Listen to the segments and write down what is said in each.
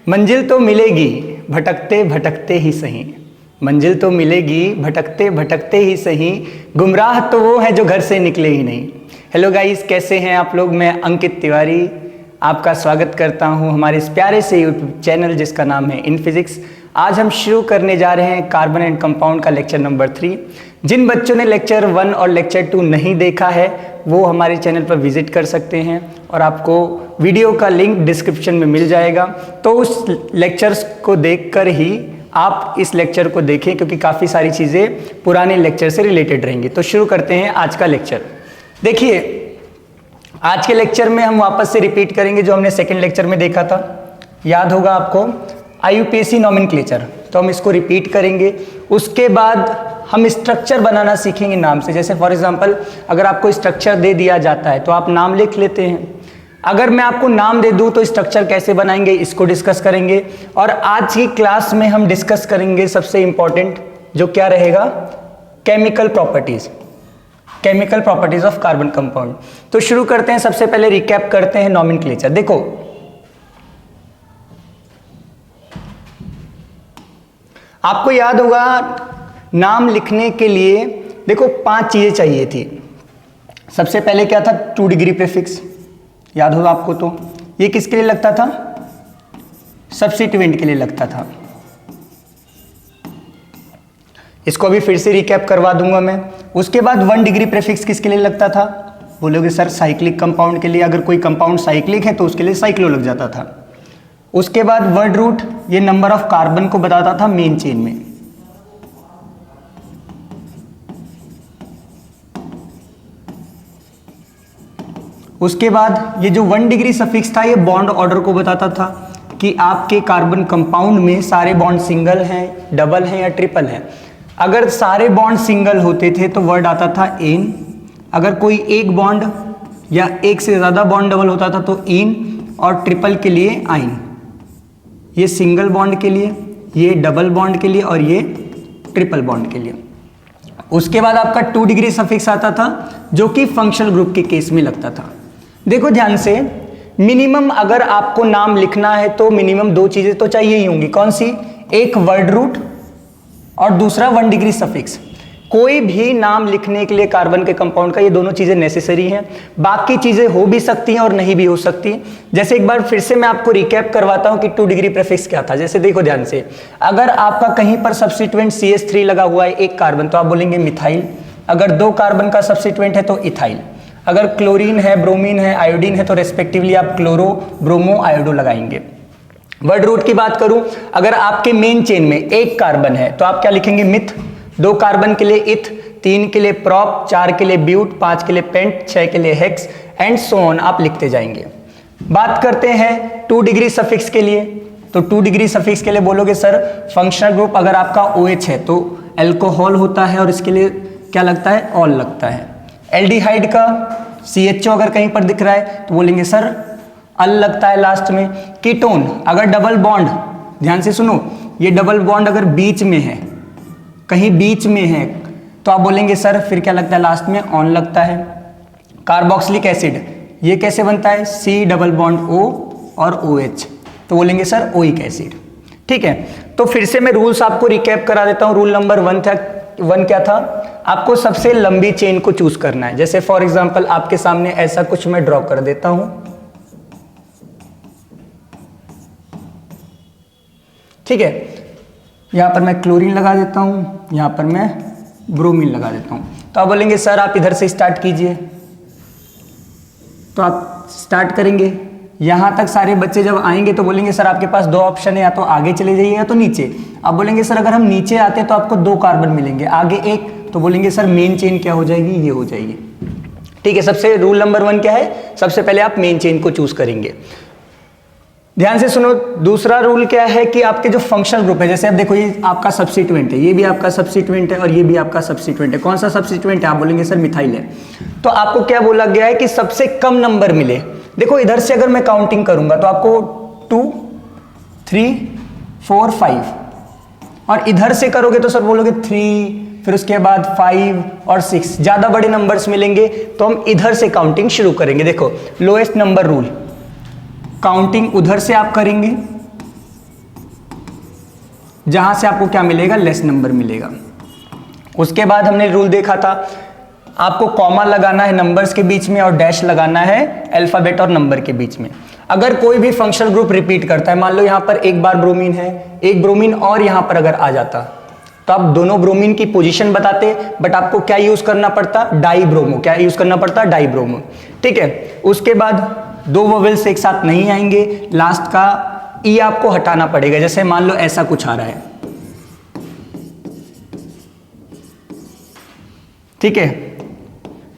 मंजिल तो मिलेगी भटकते भटकते ही सही, मंजिल तो मिलेगी भटकते भटकते ही सही, गुमराह तो वो है जो घर से निकले ही नहीं। हेलो गाइस, कैसे हैं आप लोग। मैं अंकित तिवारी आपका स्वागत करता हूं हमारे इस प्यारे से यूट्यूब चैनल जिसका नाम है इन फिजिक्स। आज हम शुरू करने जा रहे हैं कार्बन एंड कंपाउंड का लेक्चर नंबर 3। जिन बच्चों ने लेक्चर 1 और लेक्चर 2 नहीं देखा है वो हमारे चैनल पर विजिट कर सकते हैं और आपको वीडियो का लिंक डिस्क्रिप्शन में मिल जाएगा। तो उस लेक्चर्स को देखकर ही आप इस लेक्चर को देखें क्योंकि काफ़ी सारी चीज़ें पुराने लेक्चर से रिलेटेड रहेंगी। तो शुरू करते हैं आज का लेक्चर। देखिए, आज के लेक्चर में हम वापस से रिपीट करेंगे जो हमने सेकेंड लेक्चर में देखा था। याद होगा आपको IUPAC नॉमेनक्लेचर, तो हम इसको रिपीट करेंगे। उसके बाद हम स्ट्रक्चर बनाना सीखेंगे नाम से। जैसे फॉर एग्जांपल अगर आपको स्ट्रक्चर दे दिया जाता है तो आप नाम लिख लेते हैं। अगर मैं आपको नाम दे दूं तो स्ट्रक्चर कैसे बनाएंगे इसको डिस्कस करेंगे। और आज की क्लास में हम डिस्कस करेंगे सबसे इंपॉर्टेंट जो क्या रहेगा, chemical properties, chemical properties of carbon compound. तो शुरू करते हैं। सबसे पहले रिकैप करते हैं नॉमेनक्लेचर। देखो, आपको याद होगा नाम लिखने के लिए देखो 5 चीजें चाहिए थी। सबसे पहले क्या था, 2 डिग्री प्रीफिक्स, याद होगा आपको। तो ये किसके लिए लगता था, सब्स्टिट्यूएंट के लिए लगता था। इसको अभी फिर से रिकैप करवा दूंगा मैं। उसके बाद 1 डिग्री प्रीफिक्स किसके लिए लगता था, बोलोगे सर साइक्लिक कंपाउंड के लिए। अगर कोई कंपाउंड साइक्लिक है तो उसके लिए साइक्लो लग जाता था। उसके बाद वर्ड रूट, ये नंबर ऑफ कार्बन को बताता था मेन चेन में। उसके बाद ये जो 1 डिग्री सफिक्स था ये बॉन्ड ऑर्डर को बताता था कि आपके कार्बन कंपाउंड में सारे बॉन्ड सिंगल हैं, डबल हैं या ट्रिपल हैं। अगर सारे बॉन्ड सिंगल होते थे तो वर्ड आता था एन। अगर कोई एक बॉन्ड या एक से ज़्यादा बॉन्ड डबल होता था तो इन, और ट्रिपल के लिए आइन। ये सिंगल बॉन्ड के लिए, ये डबल बॉन्ड के लिए और ये ट्रिपल बॉन्ड के लिए। उसके बाद आपका 2 डिग्री सफिक्स आता था जो कि फंक्शनल ग्रुप के केस में लगता था। देखो ध्यान से, मिनिमम अगर आपको नाम लिखना है तो मिनिमम 2 चीजें तो चाहिए ही होंगी। कौन सी, एक वर्ड रूट और दूसरा 1 डिग्री सफिक्स। कोई भी नाम लिखने के लिए कार्बन के कंपाउंड का ये दोनों चीजें नेसेसरी हैं। बाकी चीजें हो भी सकती हैं और नहीं भी हो सकती। जैसे एक बार फिर से मैं आपको रिकैप करवाता हूं कि 2 डिग्री प्रीफिक्स क्या था। जैसे देखो ध्यान से, अगर आपका कहीं पर सब्स्टिट्यूएंट CH3 लगा हुआ है एक कार्बन तो आप बोलेंगे मिथाइल। अगर 2 कार्बन का सब्स्टिट्यूएंट है तो इथाइल। अगर क्लोरीन है, ब्रोमीन है, आयोडीन है तो रेस्पेक्टिवली आप क्लोरो, ब्रोमो, आयोडो लगाएंगे। वर्ड रूट की बात करूं, अगर आपके मेन चेन में एक कार्बन है तो आप क्या लिखेंगे, मिथ। 2 कार्बन के लिए इथ, 3 के लिए प्रॉप, 4 के लिए ब्यूट, 5 के लिए पेंट, 6 के लिए हेक्स एंड सो ऑन आप लिखते जाएंगे। बात करते हैं 2 डिग्री सफिक्स के लिए। तो 2 डिग्री सफिक्स के लिए बोलोगे सर फंक्शनल ग्रुप अगर आपका OH है तो एल्कोहल होता है और इसके लिए क्या लगता है, ऑल लगता है। एल्डिहाइड का CHO अगर कहीं पर दिख रहा है तो बोलेंगे सर अल लगता है लास्ट में। कीटोन अगर डबल बॉन्ड, ध्यान से सुनो, ये डबल बॉन्ड अगर बीच में है, कहीं बीच में है तो आप बोलेंगे सर फिर क्या लगता है लास्ट में, ऑन लगता है। कार्बोक्सिलिक एसिड ये कैसे बनता है, C डबल बॉन्ड O और OH, तो बोलेंगे सर ओइक एसिड। ठीक है, तो फिर से मैं रूल्स आपको रिकैप करा देता हूं। रूल नंबर 1 क्या था, आपको सबसे लंबी चेन को चूज करना है। जैसे फॉर एग्जांपल आपके सामने ऐसा कुछ मैं ड्रॉ कर देता हूं। ठीक है, यहां पर मैं क्लोरीन लगा देता हूं, यहां पर मैं ब्रोमीन लगा देता हूं। तो आप बोलेंगे सर आप इधर से स्टार्ट कीजिए। तो आप स्टार्ट करेंगे, यहां तक सारे बच्चे जब आएंगे तो बोलेंगे सर आपके पास 2 ऑप्शन है, या तो आगे चले जाइए या तो नीचे। आप बोलेंगे सर अगर हम नीचे आते तो आपको 2 कार्बन मिलेंगे, आगे एक, तो बोलेंगे सर मेन चेन क्या हो जाएगी, ये हो जाएगी। ठीक है, सबसे रूल नंबर 1 क्या है, सबसे पहले आप मेन चेन को चूज करेंगे। ध्यान से सुनो, दूसरा रूल क्या है कि आपके जो फंक्शनल ग्रुप है, जैसे आप देखो ये आपका सब्स्टिट्यूएंट है, ये भी आपका सब्स्टिट्यूएंट है और ये भी आपका सब्स्टिट्यूएंट है। कौन सा सब्स्टिट्यूएंट है, आप बोलेंगे सर मिथाइल है। तो आपको क्या बोला गया है कि सबसे कम नंबर मिले। देखो इधर से अगर मैं काउंटिंग करूंगा तो आपको 2, 3, 4, 5, और इधर से करोगे तो सर बोलोगे 3, फिर उसके बाद 5 और 6, ज्यादा बड़े नंबर्स मिलेंगे तो हम इधर से काउंटिंग शुरू करेंगे। देखो लोएस्ट नंबर रूल, काउंटिंग उधर से आप करेंगे जहां से आपको क्या मिलेगा, लेस नंबर मिलेगा। उसके बाद हमने रूल देखा था, आपको कॉमा लगाना है नंबर्स के बीच में और डैश लगाना है अल्फाबेट और नंबर के बीच में। अगर कोई भी फंक्शनल ग्रुप रिपीट करता है, मान लो यहां पर एक बार ब्रोमीन है, एक ब्रोमीन और यहां पर अगर आ जाता तो आप दोनों ब्रोमीन की पोजीशन बताते, बट आपको क्या यूज करना पड़ता, डाई ब्रोमो। क्या यूज करना पड़ता, डाई ब्रोमो। ठीक है, उसके बाद दो वोवेल्स एक साथ नहीं आएंगे, लास्ट का ई आपको हटाना पड़ेगा। जैसे मान लो ऐसा कुछ आ रहा है, ठीक है,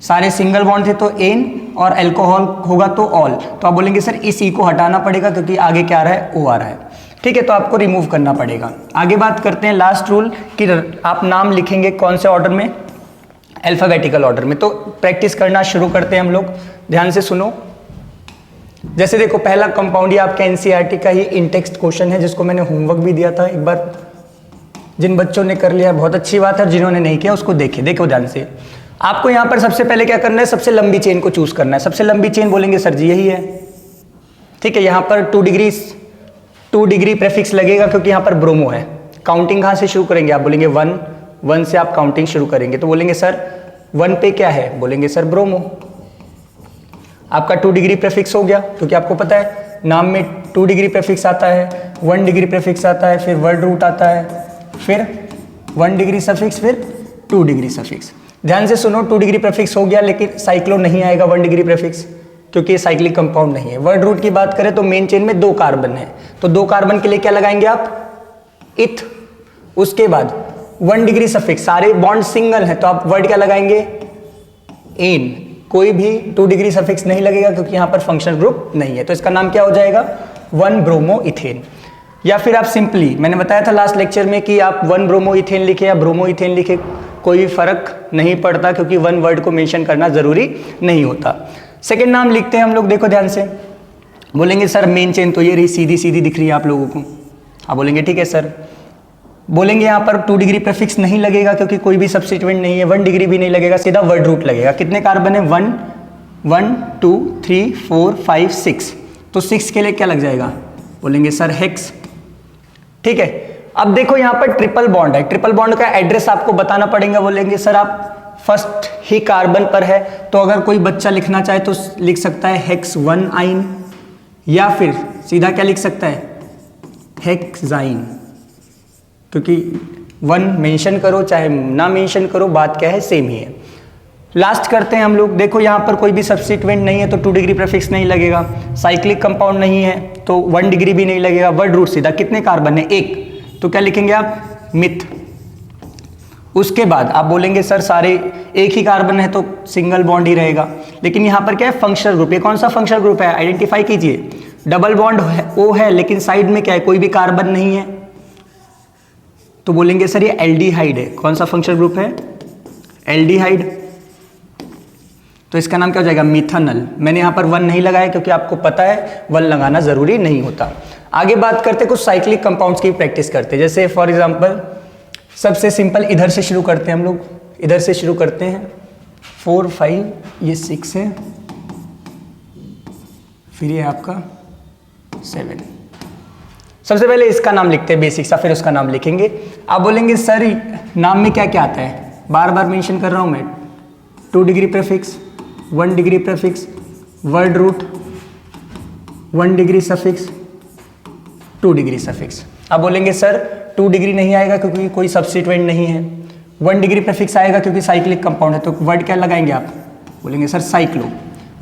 सारे सिंगल बॉन्ड थे तो एन, और अल्कोहल होगा तो ऑल, तो आप बोलेंगे सर इस ई को हटाना पड़ेगा क्योंकि आगे क्या आ रहा है, ओ आ रहा है। ठीक है, तो आपको रिमूव करना पड़ेगा। आगे बात करते हैं लास्ट रूल कि आप नाम लिखेंगे कौन से ऑर्डर में, अल्फाबेटिकल ऑर्डर में। तो प्रैक्टिस करना शुरू करते हैं हम लोग, ध्यान से सुनो। जैसे देखो, पहला कंपाउंड ये आपका एनसीईआरटी का ही इन टेक्स्ट क्वेश्चन है, जिसको मैंने होमवर्क भी दिया था एक बार। जिन बच्चों ने कर लिया बहुत अच्छी बात है, जिन्होंने नहीं किया उसको देखो ध्यान से। आपको यहां पर सबसे पहले क्या करना है, सबसे लंबी चेन को चूज करना है। सबसे लंबी चेन बोलेंगे सर जी यही है। ठीक है, यहां पर 2 डिग्री प्रेफिक्स लगेगा क्योंकि यहां पर ब्रोमो है। काउंटिंग कहां से शुरू करेंगे, आप बोलेंगे 1 से आप काउंटिंग शुरू करेंगे, तो बोलेंगे सर 1 पे क्या है, बोलेंगे सर ब्रोमो। आपका 2 डिग्री प्रेफिक्स हो गया, क्योंकि आपको पता है नाम में 2 डिग्री प्रेफिक्स आता है, 1 डिग्री प्रेफिक्स आता है, फिर वर्ड रूट आता है, फिर 1 डिग्री सफिक्स, फिर 2 डिग्री सफिक्स। ध्यान से सुनो, 2 डिग्री प्रेफिक्स हो गया, लेकिन साइक्लो नहीं आएगा 1 डिग्री प्रेफिक्स, क्योंकि ये साइक्लिक कंपाउंड नहीं है। वर्ड रूट की बात करें तो मेन चेन में 2 कार्बन है, तो 2 कार्बन के लिए क्या लगाएंगे आप, इथ। उसके बाद 1 डिग्री सफिक्स, सारे बॉन्ड सिंगल है तो आप वर्ड क्या लगाएंगे, एन। कोई भी 2 डिग्री सफिक्स नहीं लगेगा क्योंकि यहां पर फंक्शनल ग्रुप नहीं है, तो इसका नाम क्या हो जाएगा, 1 ब्रोमो इथेन। या फिर आप सिंपली, मैंने बताया था लास्ट लेक्चर में कि आप 1 ब्रोमो इथेन लिखे या ब्रोमो इथेन लिखे, कोई फर्क नहीं पड़ता, क्योंकि 1 वर्ड को मेंशन करना जरूरी नहीं होता। सेकंड नाम लिखते हैं हम लोग, देखो ध्यान से। बोलेंगे सर मेन चेन तो ये रही, सीधी सीधी दिख रही है आप लोगों को। आप बोलेंगे ठीक है सर। बोलेंगे यहाँ पर 2 डिग्री प्रेफिक्स नहीं लगेगा क्योंकि कोई भी सब्स्टिट्यूएंट नहीं है, 1 डिग्री भी नहीं लगेगा, सीधा वर्ड रूट लगेगा। कितने कार्बन है, 1 2 3 4 5 6, तो 6 के लिए क्या लग जाएगा, बोलेंगे सर हेक्स। ठीक है, अब देखो यहाँ पर ट्रिपल बॉन्ड है, ट्रिपल बॉन्ड का एड्रेस आपको बताना पड़ेगा। बोलेंगे सर आप फर्स्ट ही कार्बन पर है, तो अगर कोई बच्चा लिखना चाहे तो लिख सकता है हेक्स 1 आइन, या फिर सीधा क्या लिख सकता है, हेक्साइन, क्योंकि 1 मेंशन करो चाहे ना मेंशन करो, बात क्या है, सेम ही है। लास्ट करते हैं हम लोग, देखो यहाँ पर कोई भी सब्स्टिट्यूएंट नहीं है तो 2 डिग्री प्रीफिक्स नहीं लगेगा, साइक्लिक कंपाउंड नहीं है तो 1 डिग्री भी नहीं लगेगा, वर्ड रूट सीधा। कितने कार्बन है, 1, तो क्या लिखेंगे आप, मिथ। उसके बाद आप बोलेंगे सर सारे एक ही कार्बन है तो सिंगल बॉन्ड ही रहेगा, लेकिन यहाँ पर क्या है, फंक्शनल ग्रुप। ये कौन सा फंक्शनल ग्रुप है, आइडेंटिफाई कीजिए। डबल बॉन्ड ओ है, लेकिन साइड में क्या है, कोई भी कार्बन नहीं है, तो बोलेंगे सर ये एल्डिहाइड है। कौन सा फंक्शनल ग्रुप है, एल्डिहाइड, तो इसका नाम क्या हो जाएगा, मिथानल। मैंने यहाँ पर 1 नहीं लगाया क्योंकि आपको पता है 1 लगाना जरूरी नहीं होता। आगे बात करते कुछ साइक्लिक कंपाउंड्स की प्रैक्टिस करते, जैसे फॉर एग्जांपल सबसे सिंपल इधर से शुरू करते हैं हम लोग, इधर से शुरू करते हैं, 4 5 ये 6 है, फिर ये आपका 7। सबसे पहले इसका नाम लिखते हैं बेसिक सा, फिर उसका नाम लिखेंगे। आप बोलेंगे सर नाम में क्या क्या आता है, बार बार मेंशन कर रहा हूं मैं, 2 degree prefix, 1 degree prefix, word root, 1 degree suffix, 2 degree suffix. आप बोलेंगे सर 2 डिग्री नहीं आएगा क्योंकि कोई सब्स्टिट्यूएंट नहीं है, 1 डिग्री प्रीफिक्स आएगा क्योंकि साइक्लिक कंपाउंड है, तो वर्ड क्या लगाएंगे आप, बोलेंगे सर साइक्लो।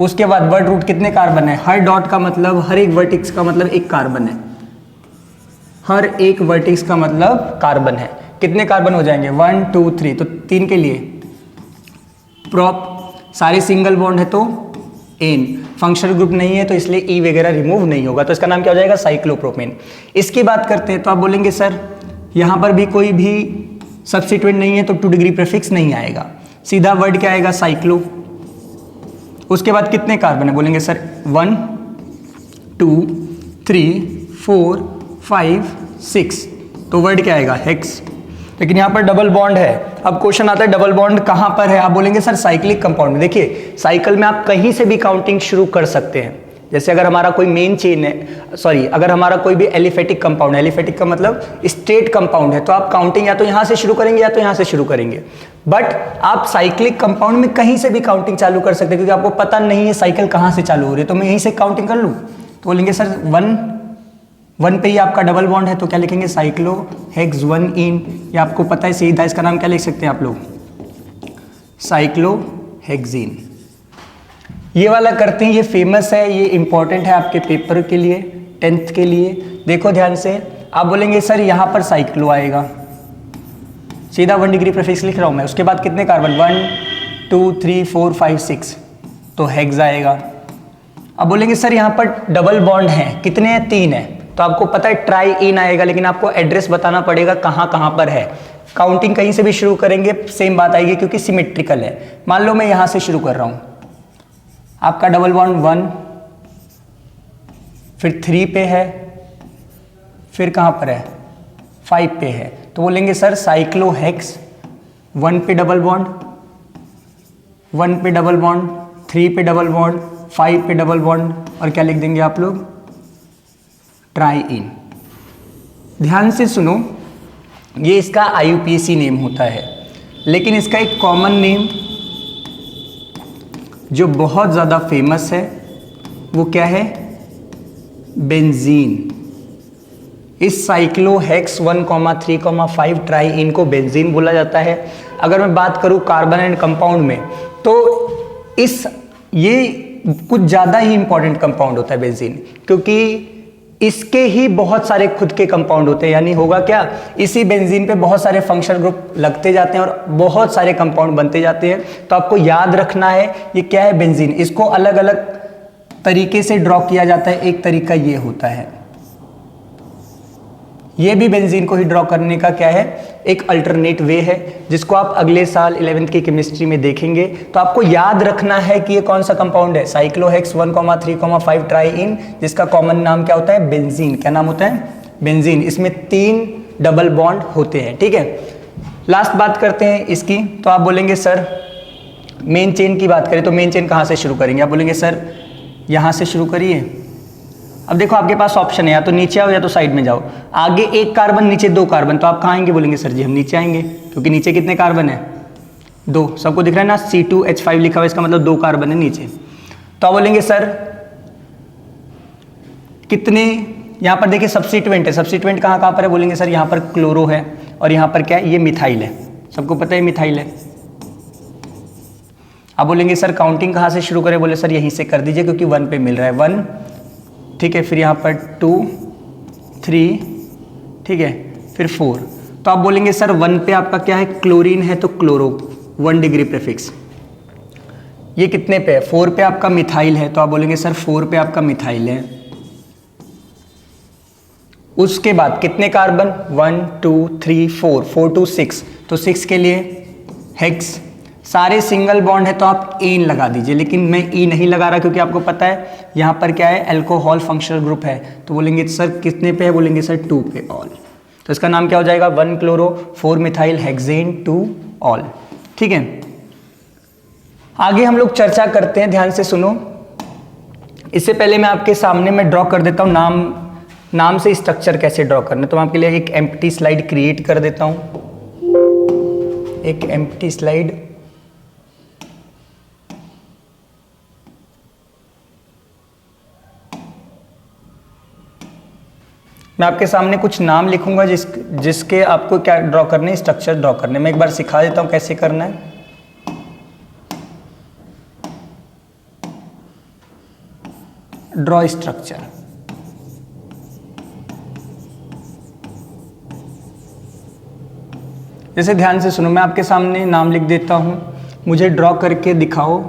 उसके बाद वर्ड रूट, कितने कार्बन है, हर डॉट का मतलब, हर एक वर्टिक्स का मतलब 1 कार्बन है, हर एक वर्टिक्स का मतलब कार्बन है। कितने कार्बन हो जाएंगे, 1 2 3, तो 3 के लिए प्रॉप, सारे सिंगल बॉन्ड है तो एन, फंक्शनल ग्रुप नहीं है तो इसलिए ई वगैरह रिमूव नहीं होगा, तो इसका नाम क्या हो जाएगा, साइक्लोप्रोपेन। इसकी बात करते हैं तो आप बोलेंगे सर यहाँ पर भी कोई भी सब्स्टिट्यूएंट नहीं है तो 2 डिग्री प्रीफिक्स नहीं आएगा, सीधा वर्ड क्या आएगा, साइक्लो। उसके बाद कितने कार्बन है, बोलेंगे सर 1 2 3 4 5 6, तो वर्ड क्या आएगा, हेक्स। लेकिन यहाँ पर डबल बॉन्ड है। अब क्वेश्चन आता है डबल बॉन्ड कहाँ पर है, आप बोलेंगे सर साइक्लिक कंपाउंड में। देखिए साइकिल में आप कहीं से भी काउंटिंग शुरू कर सकते हैं, जैसे अगर हमारा कोई मेन चेन है, सॉरी, अगर हमारा कोई भी एलिफेटिक कंपाउंड है, एलिफेटिक का मतलब स्ट्रेट कंपाउंड है, तो आप काउंटिंग या तो यहाँ से शुरू करेंगे या तो यहाँ से शुरू करेंगे। बट आप साइक्लिक कंपाउंड में कहीं से भी काउंटिंग चालू कर सकते हैं, क्योंकि आपको पता नहीं है साइकिल कहाँ से चालू हो रही है, तो मैं यहीं से काउंटिंग कर लूँ। तो बोलेंगे सर 1 पे ही आपका डबल बॉन्ड है, तो क्या लिखेंगे साइक्लोहेक्स 1इन, या आपको पता है सीधा इसका नाम क्या लिख सकते हैं आप लोग, साइक्लोहेक्सीन। ये वाला करते हैं, ये फेमस है, ये इंपॉर्टेंट है आपके पेपर के लिए, 10th के लिए। देखो ध्यान से, आप बोलेंगे सर यहाँ पर साइक्लो आएगा, सीधा 1 डिग्री प्रीफिक्स लिख रहा हूँ मैं, उसके बाद कितने कार्बन 1 2 3 4 5 6, तो हेक्स आएगा। अब बोलेंगे सर यहाँ पर डबल बॉन्ड है, कितने हैं 3 है, तो आपको पता है ट्राई इन आएगा, लेकिन आपको एड्रेस बताना पड़ेगा कहाँ पर है। काउंटिंग कहीं से भी शुरू करेंगे सेम बात आएगी, क्योंकि सिमेट्रिकल है। मान लो मैं यहाँ से शुरू कर रहा हूँ, आपका डबल बॉन्ड 1, फिर 3 पे है, फिर कहाँ पर है 5 पे है, तो बोलेंगे सर साइक्लोहेक्स 1 पे डबल बॉन्ड, 1 पे डबल बॉन्ड, 3 पे डबल बॉन्ड, 5 पे डबल बॉन्ड, और क्या लिख देंगे आप लोग ट्राई इन। ध्यान से सुनो, ये इसका IUPAC नेम होता है, लेकिन इसका एक कॉमन नेम जो बहुत ज़्यादा फेमस है वो क्या है, बेंजीन। इस साइक्लोहेक्स 1,3,5 ट्राई इन को बेंजीन बोला जाता है। अगर मैं बात करूं कार्बन एंड कंपाउंड में, तो ये कुछ ज़्यादा ही इंपॉर्टेंट कंपाउंड होता है बेंजीन, क्योंकि इसके ही बहुत सारे खुद के कंपाउंड होते हैं। यानी होगा क्या, इसी बेंजीन पे बहुत सारे फंक्शनल ग्रुप लगते जाते हैं और बहुत सारे कंपाउंड बनते जाते हैं। तो आपको याद रखना है ये क्या है, बेंजीन। इसको अलग अलग तरीके से ड्रॉ किया जाता है। एक तरीका ये होता है, ये भी बेंजीन को ही ड्रॉ करने का क्या है, एक अल्टरनेट वे है, जिसको आप अगले साल 11th की केमिस्ट्री में देखेंगे। तो आपको याद रखना है कि ये कौन सा कंपाउंड है, साइक्लोहेक्स 1,3,5 ट्राई इन, जिसका कॉमन नाम क्या होता है, बेंजीन। क्या नाम होता है, बेंजीन। इसमें 3 डबल बॉन्ड होते हैं, ठीक है। लास्ट बात करते हैं इसकी, तो आप बोलेंगे सर मेन चेन की बात करें तो मेन चेन कहाँ से शुरू करेंगे, आप बोलेंगे सर यहाँ से शुरू करिए। अब देखो आपके पास ऑप्शन है, या तो नीचे आओ या तो साइड में जाओ। आगे 1 कार्बन, नीचे 2 कार्बन, तो आप कहाँ आएंगे, बोलेंगे सर जी हम नीचे आएंगे, क्योंकि नीचे कितने कार्बन है 2। सबको दिख रहा है ना, C2H5 लिखा हुआ है, इसका मतलब 2 कार्बन है नीचे। तो आप बोलेंगे सर कितने, यहाँ पर देखिए सब्स्टिट्यूएंट है, सब्स्टिट्यूएंट कहाँ पर है, बोलेंगे सर यहाँ पर क्लोरो है, और यहाँ पर क्या है, ये मिथाइल है। सबको पता है मिथाइल है। आप बोलेंगे सर काउंटिंग कहाँ से शुरू करें, बोले सर यहीं से कर दीजिए, क्योंकि 1 पे मिल रहा है 1, ठीक है, फिर यहाँ पर 2 3, ठीक है, फिर 4। तो आप बोलेंगे सर 1 पे आपका क्या है, क्लोरीन है, तो क्लोरो 1 डिग्री प्रीफिक्स। ये कितने पे है, 4 पे आपका मिथाइल है, तो आप बोलेंगे सर 4 पे आपका मिथाइल है। उसके बाद कितने कार्बन, 1 2 3 4, 4 to 6, तो 6 के लिए हेक्स। सारे सिंगल बॉन्ड है तो आप एन लगा दीजिए, लेकिन मैं ई नहीं लगा रहा, क्योंकि आपको पता है यहाँ पर क्या है, अल्कोहल फंक्शनल ग्रुप है। तो बोलेंगे सर कितने पे है, बोलेंगे सर 2 पे ऑल। तो इसका नाम क्या हो जाएगा, 1 क्लोरो 4 मिथाइल हेक्सेन 2 ऑल, ठीक है। आगे हम लोग चर्चा करते हैं, ध्यान से सुनो। इससे पहले मैं आपके सामने में ड्रॉ कर देता हूँ नाम से स्ट्रक्चर कैसे ड्रॉ करना है। तो मैं आपके लिए एक एम्प्टी स्लाइड क्रिएट कर देता हूँ, एक एम्प्टी स्लाइड। मैं आपके सामने कुछ नाम लिखूंगा जिसके आपको क्या ड्रॉ करने है, स्ट्रक्चर ड्रॉ करने। मैं एक बार सिखा देता हूं कैसे करना है। Draw structure. जैसे ध्यान से सुनो, मैं आपके सामने नाम लिख देता हूं, मुझे ड्रॉ करके दिखाओ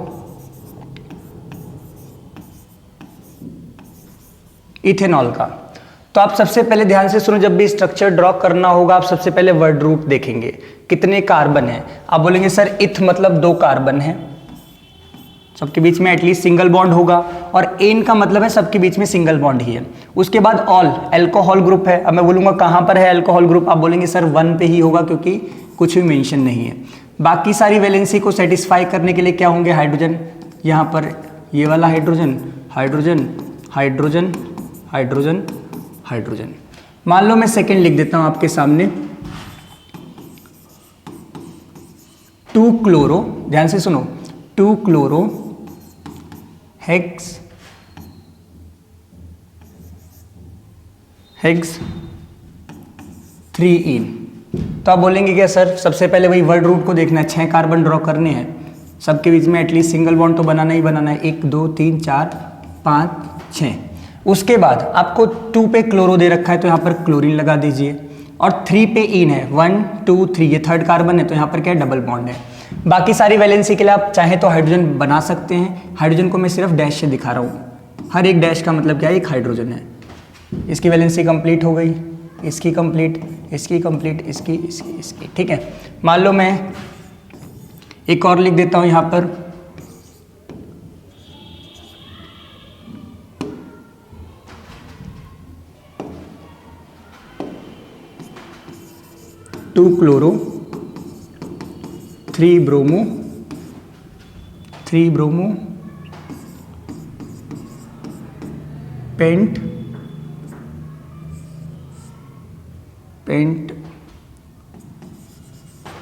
इथेनॉल का। तो आप सबसे पहले ध्यान से सुनो, जब भी स्ट्रक्चर ड्रॉ करना होगा आप सबसे पहले वर्ड रूट देखेंगे, कितने कार्बन है। आप बोलेंगे सर इथ मतलब 2 कार्बन है, सबके बीच में एटलीस्ट सिंगल बॉन्ड होगा, और एन का मतलब है सबके बीच में सिंगल बॉन्ड ही है। उसके बाद ऑल अल्कोहल ग्रुप है। अब मैं बोलूंगा कहाँ पर है अल्कोहल ग्रुप, आप बोलेंगे सर 1 पे ही होगा, क्योंकि कुछ भी मेंशन नहीं है। बाकी सारी वैलेंसी को सेटिस्फाई करने के लिए क्या होंगे, हाइड्रोजन। यहाँ पर ये वाला hydrogen, hydrogen, hydrogen, hydrogen, hydrogen. मान लो मैं सेकंड लिख देता हूं आपके सामने, 2 क्लोरो, ध्यान से सुनो, 2 क्लोरो हेक्स 3 इन। तो आप बोलेंगे क्या सर, सबसे पहले वही वर्ड रूट को देखना है, 6 कार्बन ड्रॉ करने हैं, सबके बीच में एटलीस्ट सिंगल बॉन्ड तो बनाना ही बनाना है, 1 2 3 4 5 6। उसके बाद आपको 2 पे क्लोरो दे रखा है तो यहाँ पर क्लोरीन लगा दीजिए, और 3 पे इन है, 1 2 3, ये थर्ड कार्बन है तो यहाँ पर क्या है, डबल बॉन्ड है। बाकी सारी वैलेंसी के लिए आप चाहे तो हाइड्रोजन बना सकते हैं, हाइड्रोजन को मैं सिर्फ डैश से दिखा रहा हूँ, हर एक डैश का मतलब क्या है, एक हाइड्रोजन है। इसकी वैलेंसी कंप्लीट हो गई, इसकी कंप्लीट, इसकी कंप्लीट, इसकी इसकी इसकी, ठीक है। मान लो मैं एक और लिख देता हूं यहां पर, two chloro 3 bromo, 3 bromo paint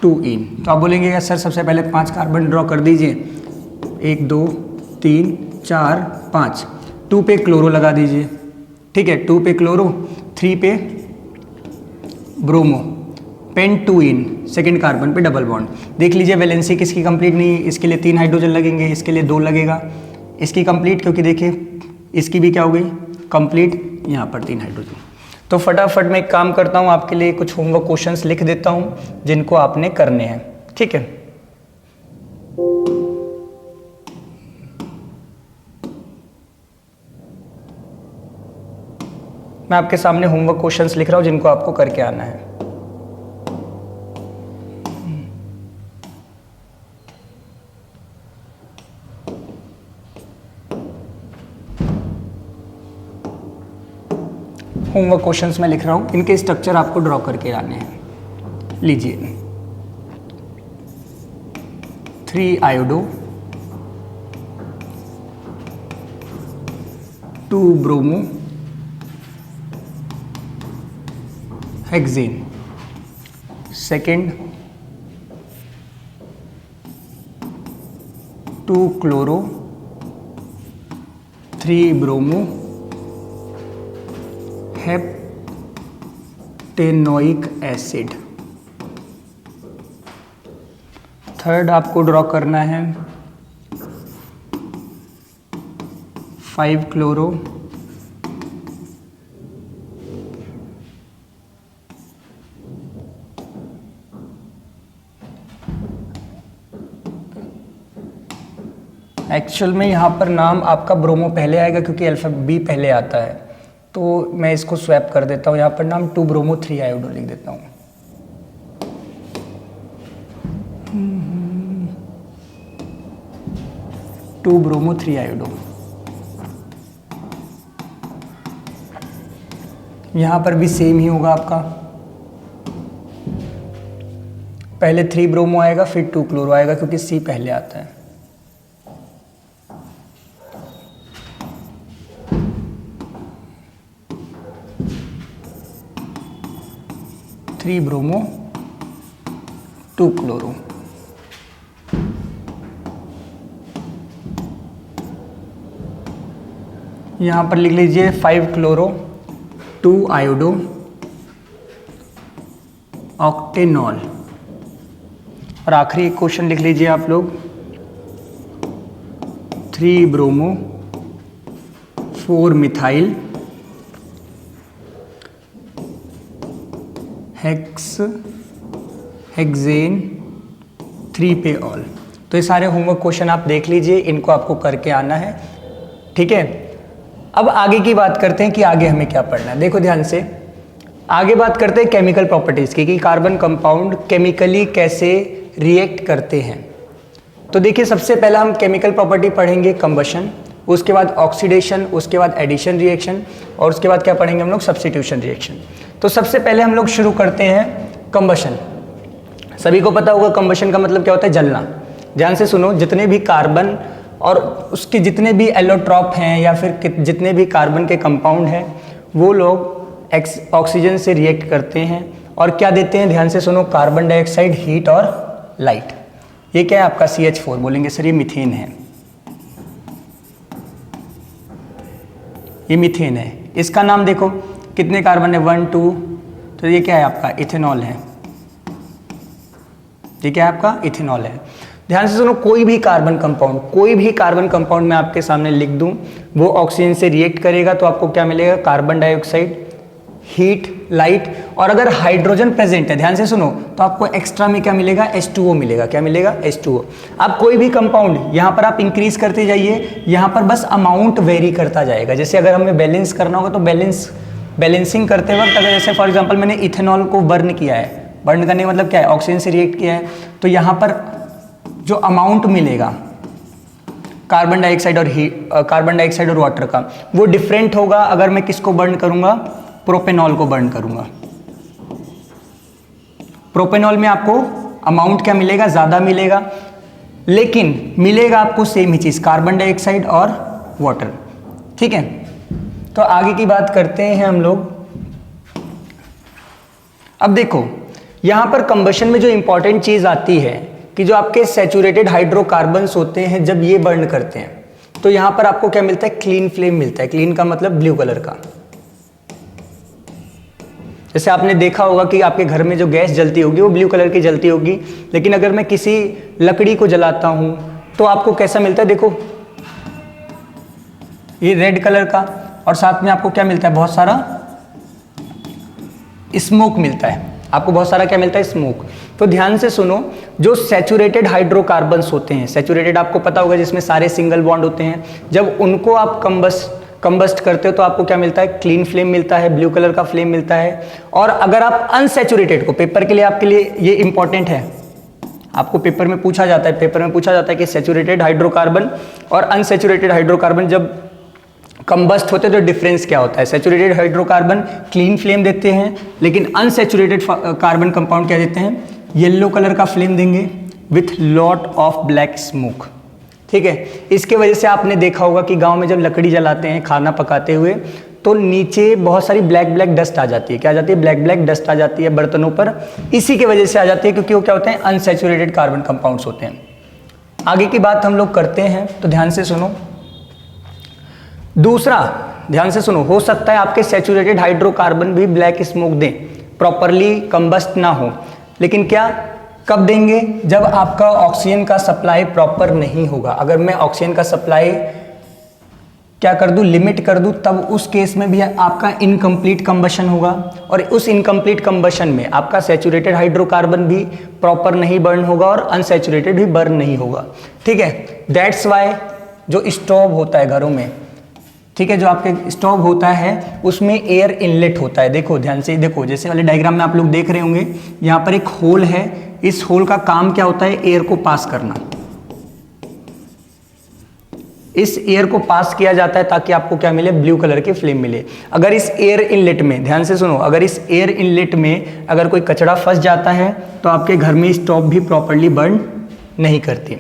2 इन। तो आप बोलेंगे क्या सर, सबसे पहले 5 कार्बन ड्रॉ कर दीजिए, 1 2 3 4 5, 2 पे क्लोरो लगा दीजिए, ठीक है, 2 पे क्लोरो, 3 पे ब्रोमो, पेन 2 इन, सेकेंड कार्बन पे डबल बॉन्ड। देख लीजिए वैलेंसी किसकी कंप्लीट नहीं है, इसके लिए 3 हाइड्रोजन लगेंगे, इसके लिए 2 लगेगा, इसकी कंप्लीट, क्योंकि देखिए इसकी भी क्या हो गई कंप्लीट, यहाँ पर 3 हाइड्रोजन। तो फटाफट मैं एक काम करता हूँ, आपके लिए कुछ होमवर्क क्वेश्चंस लिख देता हूँ जिनको आपने करने हैं, ठीक है। मैं आपके सामने होमवर्क क्वेश्चंस लिख रहा हूँ जिनको आपको करके आना है। होमवर्क क्वेश्चंस मैं लिख रहा हूँ, इनके स्ट्रक्चर आपको ड्रॉ करके आने हैं। लीजिए, 3 iodo, 2 bromo hexane, second 2 chloro 3 bromo heptanoic acid. Third आपको ड्रॉ करना है 5 क्लोरो एक्चुअल में यहाँ पर नाम आपका ब्रोमो पहले आएगा क्योंकि अल्फा बी पहले आता है, तो मैं इसको स्वैप कर देता हूँ, यहाँ पर नाम 2 ब्रोमो 3 आयोडो लिख देता हूँ। टू ब्रोमो 3 आयोडो, यहाँ पर भी सेम ही होगा आपका, पहले 3 ब्रोमो आएगा फिर 2 क्लोरो आएगा क्योंकि सी पहले आता है। थ्री ब्रोमो 2 क्लोरो, यहाँ पर लिख लीजिए 5 क्लोरो 2 आयोडो ऑक्टेनॉल, और आखिरी एक क्वेश्चन लिख लीजिए आप लोग 3 ब्रोमो 4 मिथाइल हेक्सेन 3 पे ऑल। तो ये सारे होमवर्क क्वेश्चन आप देख लीजिए, इनको आपको करके आना है, ठीक है। अब आगे की बात करते हैं कि आगे हमें क्या पढ़ना है। देखो ध्यान से, आगे बात करते हैं केमिकल प्रॉपर्टीज की, कि कार्बन कंपाउंड केमिकली कैसे रिएक्ट करते हैं। तो देखिए सबसे पहला हम केमिकल प्रॉपर्टी पढ़ेंगे कंबशन, उसके बाद ऑक्सीडेशन, उसके बाद एडिशन रिएक्शन, और उसके बाद क्या पढ़ेंगे हम लोग, सब्स्टिट्यूशन रिएक्शन। तो सबसे पहले हम लोग शुरू करते हैं कंबशन। सभी को पता होगा कंबशन का मतलब क्या होता है, जलना। ध्यान से सुनो, जितने भी कार्बन और उसके जितने भी एलोट्रॉप हैं या फिर जितने भी कार्बन के कंपाउंड हैं वो लोग ऑक्सीजन से रिएक्ट करते हैं और क्या देते हैं, ध्यान से सुनो, कार्बन डाइऑक्साइड, हीट और लाइट। ये क्या है आपका CH4, बोलेंगे सर ये मीथेन है, ये मीथेन है। इसका नाम देखो कितने कार्बन है, 1 2, तो ये क्या है आपका इथेनॉल है, ये क्या है आपका इथेनॉल है। ध्यान से सुनो, कोई भी कार्बन कंपाउंड मैं आपके सामने लिख दूं, वो ऑक्सीजन से रिएक्ट करेगा तो आपको क्या मिलेगा, कार्बन डाइऑक्साइड, हीट, लाइट, और अगर हाइड्रोजन प्रेजेंट है, ध्यान से सुनो, तो आपको एक्स्ट्रा में क्या मिलेगा, H2O मिलेगा। क्या मिलेगा, H2O। आप कोई भी कंपाउंड यहाँ पर आप इंक्रीज करते जाइए, यहाँ पर बस अमाउंट वेरी करता जाएगा। जैसे अगर हमें बैलेंस करना होगा तो बैलेंसिंग करते वक्त अगर जैसे फॉर एग्जांपल मैंने इथेनॉल को बर्न किया है, बर्न करने का मतलब क्या है, ऑक्सीजन से रिएक्ट किया है, तो यहाँ पर जो अमाउंट मिलेगा कार्बन डाइऑक्साइड और वाटर का वो डिफरेंट होगा अगर मैं किसको बर्न करूंगा, प्रोपेनॉल को बर्न करूंगा। प्रोपेनॉल में आपको अमाउंट क्या मिलेगा, ज्यादा मिलेगा, लेकिन मिलेगा आपको सेम ही चीज, कार्बन डाइऑक्साइड और वाटर। ठीक है, तो आगे की बात करते हैं हम लोग। अब देखो यहां पर कंबशन में जो इंपॉर्टेंट चीज आती है कि जो आपके सैचुरेटेड हाइड्रोकार्बन्स होते हैं, जब ये बर्न करते हैं तो यहां पर आपको क्या मिलता है, क्लीन फ्लेम मिलता है। क्लीन का मतलब ब्लू कलर का। जैसे आपने देखा होगा कि आपके घर में जो गैस जलती होगी वो ब्लू कलर की जलती होगी, लेकिन अगर मैं किसी लकड़ी को जलाता हूं तो आपको कैसा मिलता है, देखो ये रेड कलर का, और साथ में आपको क्या मिलता है, बहुत सारा स्मोक मिलता है। आपको बहुत सारा क्या मिलता है, स्मोक। तो ध्यान से सुनो, जो सैचुरेटेड हाइड्रोकार्बन्स होते हैं, सैचुरेटेड आपको पता होगा जिसमें सारे सिंगल बॉन्ड होते हैं, जब उनको आप कंबस्ट करते हो तो आपको क्या मिलता है, क्लीन फ्लेम मिलता है, ब्लू कलर का फ्लेम मिलता है। और अगर आप अनसैचुरेटेड को, पेपर के लिए आपके लिए ये इंपॉर्टेंट है, आपको पेपर में पूछा जाता है कि सैचुरेटेड हाइड्रोकार्बन और अनसैचुरेटेड हाइड्रोकार्बन जब कंबस्ट होते हैं तो डिफरेंस क्या होता है। सैचुरेटेड हाइड्रोकार्बन क्लीन फ्लेम देते हैं, लेकिन अनसैचुरेटेड कार्बन कंपाउंड क्या देते हैं, येलो कलर का फ्लेम देंगे with lot of black smoke. ठीक है, इसके वजह से आपने देखा होगा कि गांव में जब लकड़ी जलाते हैं खाना पकाते हुए तो नीचे बहुत सारी ब्लैक डस्ट आ जाती है। क्या आ जाती है, ब्लैक डस्ट आ जाती है बर्तनों पर। इसी की वजह से आ जाती है क्योंकि वो क्या होते हैं, अनसैचुरेटेड कार्बन कंपाउंड्स होते हैं। आगे की बात हम लोग करते हैं, तो ध्यान से सुनो। दूसरा, ध्यान से सुनो, हो सकता है आपके सैचुरेटेड हाइड्रोकार्बन भी ब्लैक स्मोक दें, प्रॉपरली कंबस्ट ना हो, लेकिन क्या कब देंगे, जब आपका ऑक्सीजन का सप्लाई प्रॉपर नहीं होगा। अगर मैं ऑक्सीजन का सप्लाई क्या कर दूं, लिमिट कर दूं, तब उस केस में भी आपका इनकम्प्लीट कंबशन होगा, और उस इनकम्प्लीट कंबशन में आपका सैचुरेटेड हाइड्रोकार्बन भी प्रॉपर नहीं बर्न होगा और अनसैचुरेटेड भी बर्न नहीं होगा। ठीक है, दैट्स वाई जो स्टोव होता है घरों में, ठीक है, जो आपके स्टोव होता है उसमें एयर इनलेट होता है। देखो ध्यान से, देखो जैसे वाले डायग्राम में आप लोग देख रहे होंगे, यहाँ पर एक होल है, इस होल का काम क्या होता है, एयर को पास करना। इस एयर को पास किया जाता है ताकि आपको क्या मिले, ब्लू कलर की फ्लेम मिले। अगर इस एयर इनलेट में, ध्यान से सुनो, अगर इस एयर इनलेट में अगर कोई कचरा फंस जाता है तो आपके घर में स्टोव भी प्रॉपरली बर्न नहीं करती।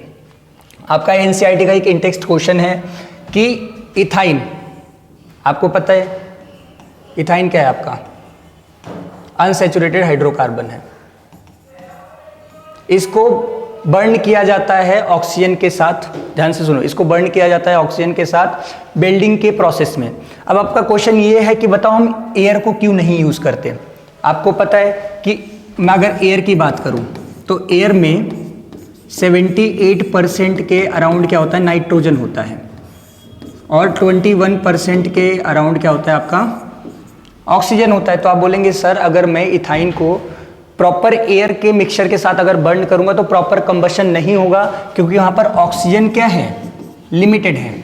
आपका एनसीईआरटी का एक इंटेक्स्ट क्वेश्चन है कि इथाइन, आपको पता है इथाइन क्या है, आपका अनसैचुरेटेड हाइड्रोकार्बन है। इसको बर्न किया जाता है ऑक्सीजन के साथ, ध्यान से सुनो, इसको बर्न किया जाता है ऑक्सीजन के साथ वेल्डिंग के प्रोसेस में। अब आपका क्वेश्चन ये है कि बताओ हम एयर को क्यों नहीं यूज करते। आपको पता है कि मैं अगर एयर की बात करूं तो एयर में 78% के अराउंड क्या होता है, नाइट्रोजन होता है, और 21% के अराउंड क्या होता है आपका ऑक्सीजन होता है। तो आप बोलेंगे सर अगर मैं इथाइन को प्रॉपर एयर के मिक्सचर के साथ अगर बर्न करूंगा तो प्रॉपर कंबशन नहीं होगा, क्योंकि वहां पर ऑक्सीजन क्या है, लिमिटेड है।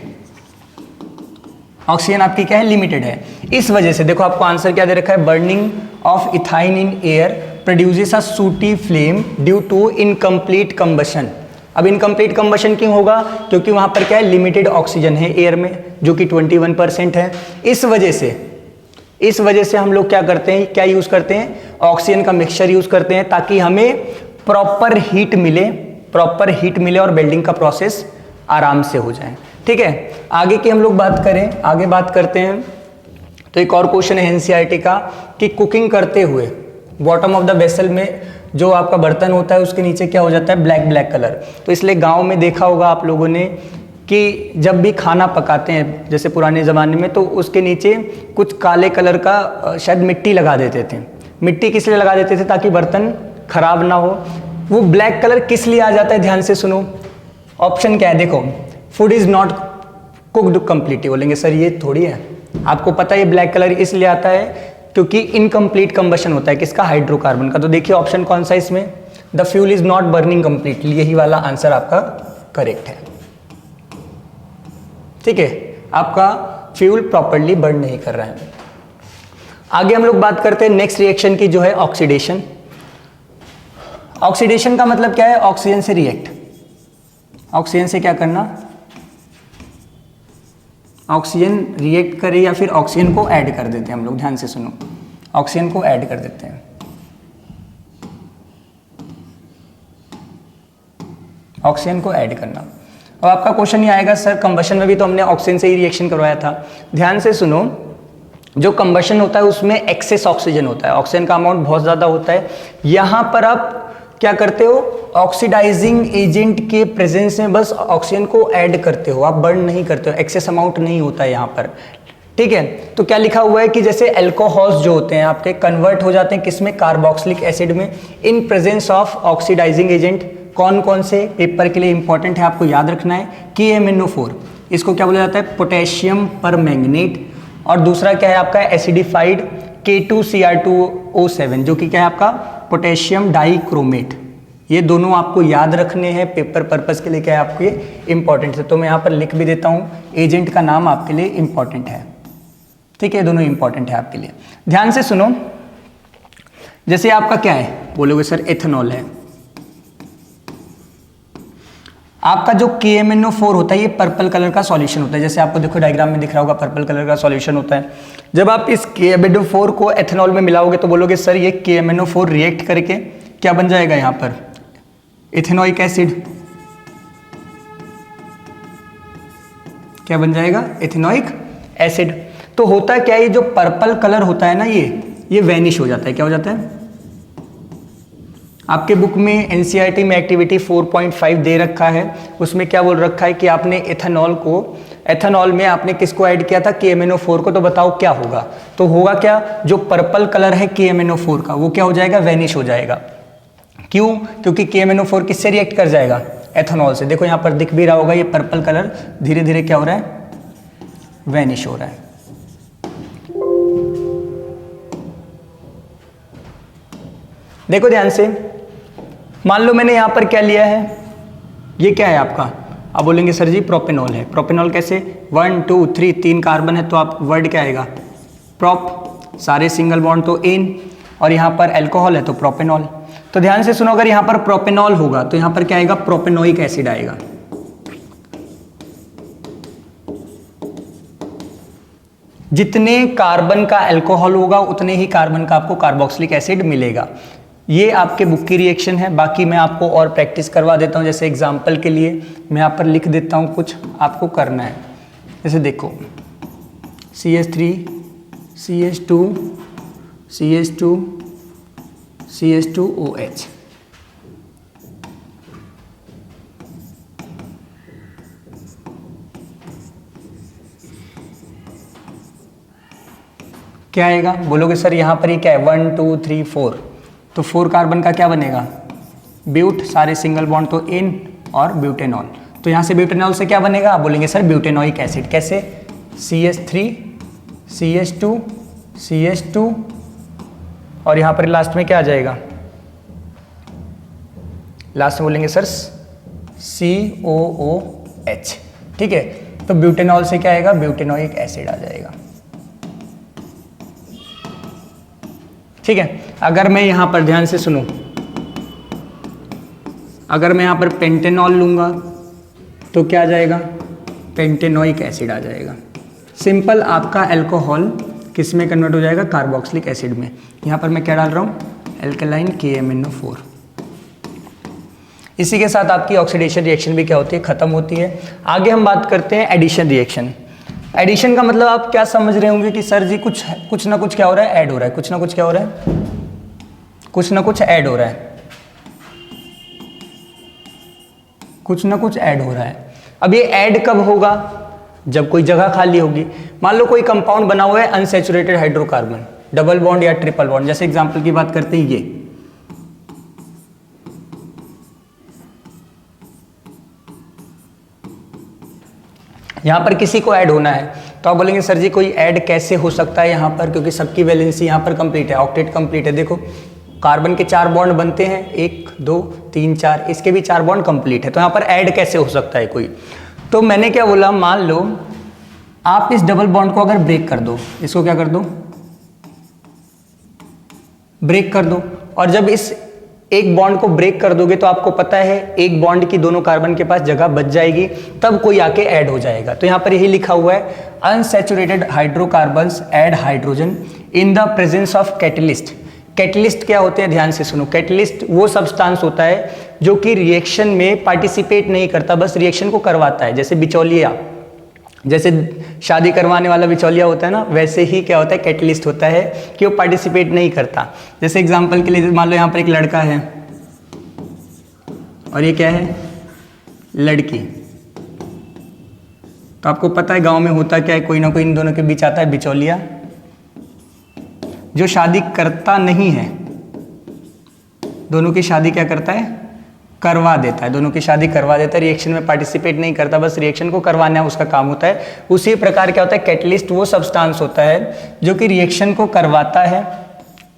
ऑक्सीजन आपकी क्या है, लिमिटेड है। इस वजह से देखो आपको आंसर क्या दे रखा है, burning of ethyne in air produces a sooty flame due to incomplete combustion. अब इनकम्प्लीट कंबशन क्यों होगा, क्योंकि वहां पर क्या है, लिमिटेड ऑक्सीजन है एयर में जो कि 21% है। इस वजह से हम लोग क्या करते हैं, क्या यूज करते हैं, ऑक्सीजन का मिक्सचर यूज करते हैं ताकि हमें प्रॉपर हीट मिले और वेल्डिंग का प्रोसेस आराम से हो जाए। ठीक है, आगे की हम लोग बात करें, आगे बात करते हैं। तो एक और क्वेश्चन है एनसीईआरटी का कि कुकिंग करते हुए बॉटम ऑफ द वेसल में जो आपका बर्तन होता है उसके नीचे क्या हो जाता है, ब्लैक ब्लैक कलर। तो इसलिए गांव में देखा होगा आप लोगों ने कि जब भी खाना पकाते हैं जैसे पुराने ज़माने में, तो उसके नीचे कुछ काले कलर का शायद मिट्टी लगा देते थे। मिट्टी किस लिए लगा देते थे, ताकि बर्तन खराब ना हो। वो ब्लैक कलर किस लिए आ जाता है, ध्यान से सुनो। ऑप्शन क्या है, देखो, food is not cooked completely. बोलेंगे सर ये थोड़ी है, आपको पता है ये ब्लैक कलर इसलिए आता है क्योंकि इनकम्प्लीट कंबशन होता है किसका, हाइड्रोकार्बन का। तो देखिए ऑप्शन कौन सा इसमें, the fuel is not burning completely, यही वाला आंसर आपका करेक्ट है। ठीक है, आपका फ्यूल प्रॉपर्ली बर्न नहीं कर रहा है। आगे हम लोग बात करते हैं नेक्स्ट रिएक्शन की, जो है ऑक्सीडेशन। ऑक्सीडेशन का मतलब क्या है, ऑक्सीजन से रिएक्ट। ऑक्सीजन से क्या करना, ऑक्सीजन रिएक्ट करे या फिर ऑक्सीजन को ऐड कर देते हैं हम लोग। ध्यान से सुनो, ऑक्सीजन को ऐड कर देते हैं। ऑक्सीजन को ऐड करना। अब आपका क्वेश्चन ये आएगा सर कंबशन में भी तो हमने ऑक्सीजन से ही रिएक्शन करवाया था। ध्यान से सुनो, जो कंबशन होता है उसमें एक्सेस ऑक्सीजन होता है, ऑक्सीजन का अमाउंट बहुत ज़्यादा होता है। यहाँ पर आप क्या करते हो, ऑक्सीडाइजिंग एजेंट के प्रेजेंस में बस ऑक्सीजन को ऐड करते हो, आप बर्न नहीं करते हो, एक्सेस अमाउंट नहीं होता है यहाँ पर। ठीक है, तो क्या लिखा हुआ है कि जैसे एल्कोहॉल्स जो होते हैं आपके कन्वर्ट हो जाते हैं किसमें, कार्बोक्सिलिक एसिड में, in presence of oxidizing agent. कौन कौन से, पेपर के लिए इंपॉर्टेंट है, आपको याद रखना है। KMnO4, इसको क्या बोला जाता है, पोटेशियम परमैंगनेट। और दूसरा क्या है आपका एसिडिफाइड K2Cr2O7, जो कि क्या है आपका पोटेशियम डाइक्रोमेट। ये दोनों आपको याद रखने हैं, पेपर पर्पस के लिए क्या है आपके इंपॉर्टेंट है। तो मैं यहाँ पर लिख भी देता हूँ, एजेंट का नाम आपके लिए इंपॉर्टेंट है। ठीक है, दोनों इंपॉर्टेंट है आपके लिए। ध्यान से सुनो, जैसे आपका क्या है, बोलोगे सर एथेनॉल है। आपका जो KMnO4 होता है ये पर्पल कलर का सॉल्यूशन होता है, जैसे आपको देखो डायग्राम में दिख रहा होगा पर्पल कलर का सॉल्यूशन होता है। जब आप इस KMnO4 को एथेनॉल में मिलाओगे तो बोलोगे सर ये KMnO4 रिएक्ट करके क्या बन जाएगा, यहाँ पर इथेनोइक एसिड। क्या बन जाएगा, इथेनोइक एसिड। तो होता क्या है, ये जो पर्पल कलर होता है ना, ये वैनिश हो जाता है। क्या हो जाता है, आपके बुक में एनसीईआरटी में एक्टिविटी 4.5 दे रखा है, उसमें क्या बोल रखा है कि आपने एथेनॉल में आपने किसको ऐड किया था, KMnO4 को। तो बताओ क्या होगा, तो होगा क्या, जो पर्पल कलर है KMnO4 का वो क्या हो जाएगा, वैनिश हो जाएगा। क्यों, क्योंकि KMnO4 किससे रिएक्ट कर जाएगा, एथेनॉल से। देखो यहाँ पर दिख भी रहा होगा, ये पर्पल कलर धीरे धीरे क्या हो रहा है, वैनिश हो रहा है। देखो ध्यान से, मान लो मैंने यहां पर क्या लिया है, ये क्या है आपका, अब बोलेंगे सर जी प्रोपेनॉल है। प्रोपेनॉल कैसे, 1 2 3 3 कार्बन है, तो आप वर्ड क्या आएगा, प्रोप, सारे सिंगल बॉन्ड तो इन, और यहाँ पर अल्कोहल है तो प्रोपेनॉल। तो ध्यान से सुनो, अगर यहाँ पर प्रोपेनॉल होगा तो यहाँ पर क्या आएगा, प्रोपेनोइक एसिड आएगा। जितने कार्बन का अल्कोहल होगा उतने ही कार्बन का आपको कार्बोक्सिलिक एसिड मिलेगा। ये आपके बुक की रिएक्शन है, बाकी मैं आपको और प्रैक्टिस करवा देता हूँ। जैसे एग्जांपल के लिए मैं यहाँ पर लिख देता हूँ, कुछ आपको करना है। जैसे देखो CH3 CH2 CH2 CH2OH, क्या आएगा, बोलोगे सर यहाँ पर ये क्या है, 1 2 3 4, तो 4 कार्बन का क्या बनेगा, ब्यूट, सारे सिंगल बॉन्ड तो इन, और ब्यूटेनॉल। तो यहाँ से ब्यूटेनॉल से क्या बनेगा, आप बोलेंगे सर ब्यूटेनोइक एसिड। कैसे, CH3 CH2 CH2, और यहाँ पर लास्ट में क्या आ जाएगा, लास्ट में बोलेंगे सर COOH। ठीक है, तो ब्यूटेनॉल से क्या आएगा, ब्यूटेनोइक एसिड आ जाएगा। ठीक है, अगर मैं यहां पर ध्यान से सुनो, अगर मैं यहां पर पेंटेनॉल लूंगा तो क्या आ जाएगा, पेंटेनोइक एसिड आ जाएगा। सिंपल, आपका अल्कोहल किस में कन्वर्ट हो जाएगा, कार्बोक्सिलिक एसिड में। यहां पर मैं क्या डाल रहा हूं, अल्कलाइन KMnO4। इसी के साथ आपकी ऑक्सीडेशन रिएक्शन भी क्या होती है, खत्म होती है। आगे हम बात करते हैं एडिशन रिएक्शन। एडिशन का मतलब आप क्या समझ रहे होंगे कि सर जी कुछ ना कुछ क्या हो रहा है, ऐड हो रहा है, कुछ ना कुछ क्या हो रहा है, कुछ ना कुछ ऐड हो रहा है, कुछ ना कुछ ऐड हो रहा है। अब ये ऐड कब होगा, जब कोई जगह खाली होगी। मान लो कोई कंपाउंड बना हुआ है अनसैचुरेटेड हाइड्रोकार्बन, डबल बॉन्ड या ट्रिपल बॉन्ड, जैसे एग्जांपल की बात करते हैं ये, यहां पर किसी को ऐड होना है तो आप बोलेंगे सर जी कोई ऐड कैसे हो सकता है यहां पर, क्योंकि सबकी वैलेंसी यहां पर कंप्लीट है, ऑक्टेट कंप्लीट है। देखो कार्बन के 4 बॉन्ड बनते हैं, 1 2 3 4, इसके भी 4 बॉन्ड कंप्लीट है, तो यहां पर ऐड कैसे हो सकता है कोई। तो मैंने क्या बोला, मान लो आप इस डबल बॉन्ड को अगर ब्रेक कर दो, इसको क्या कर दो, ब्रेक कर दो, और जब इस एक बॉन्ड को ब्रेक कर दोगे तो आपको पता है एक बॉन्ड की दोनों कार्बन के पास जगह बच जाएगी, तब कोई आके ऐड हो जाएगा। तो यहां पर यही लिखा हुआ है, unsaturated hydrocarbons add hydrogen in the presence of catalyst. Catalyst क्या होते हैं, ध्यान से सुनो। कैटलिस्ट वो सब्सटेंस होता है जो कि रिएक्शन में पार्टिसिपेट नहीं करता, बस रिएक्शन को करवाता है। जैसे बिचौलिया, जैसे शादी करवाने वाला बिचौलिया होता है ना, वैसे ही क्या होता है, कैटलिस्ट होता है कि वो पार्टिसिपेट नहीं करता। जैसे एग्जांपल के लिए मान लो यहाँ पर एक लड़का है और ये क्या है, लड़की। तो आपको पता है गांव में होता क्या है, कोई ना कोई इन दोनों के बीच आता है बिचौलिया, जो शादी करता नहीं है, दोनों की शादी क्या करता है, करवा देता है, दोनों की शादी करवा देता है, रिएक्शन में पार्टिसिपेट नहीं करता, बस रिएक्शन को करवाना उसका काम होता है। उसी प्रकार क्या होता है, कैटलिस्ट वो सब्सटेंस होता है जो कि रिएक्शन को करवाता है,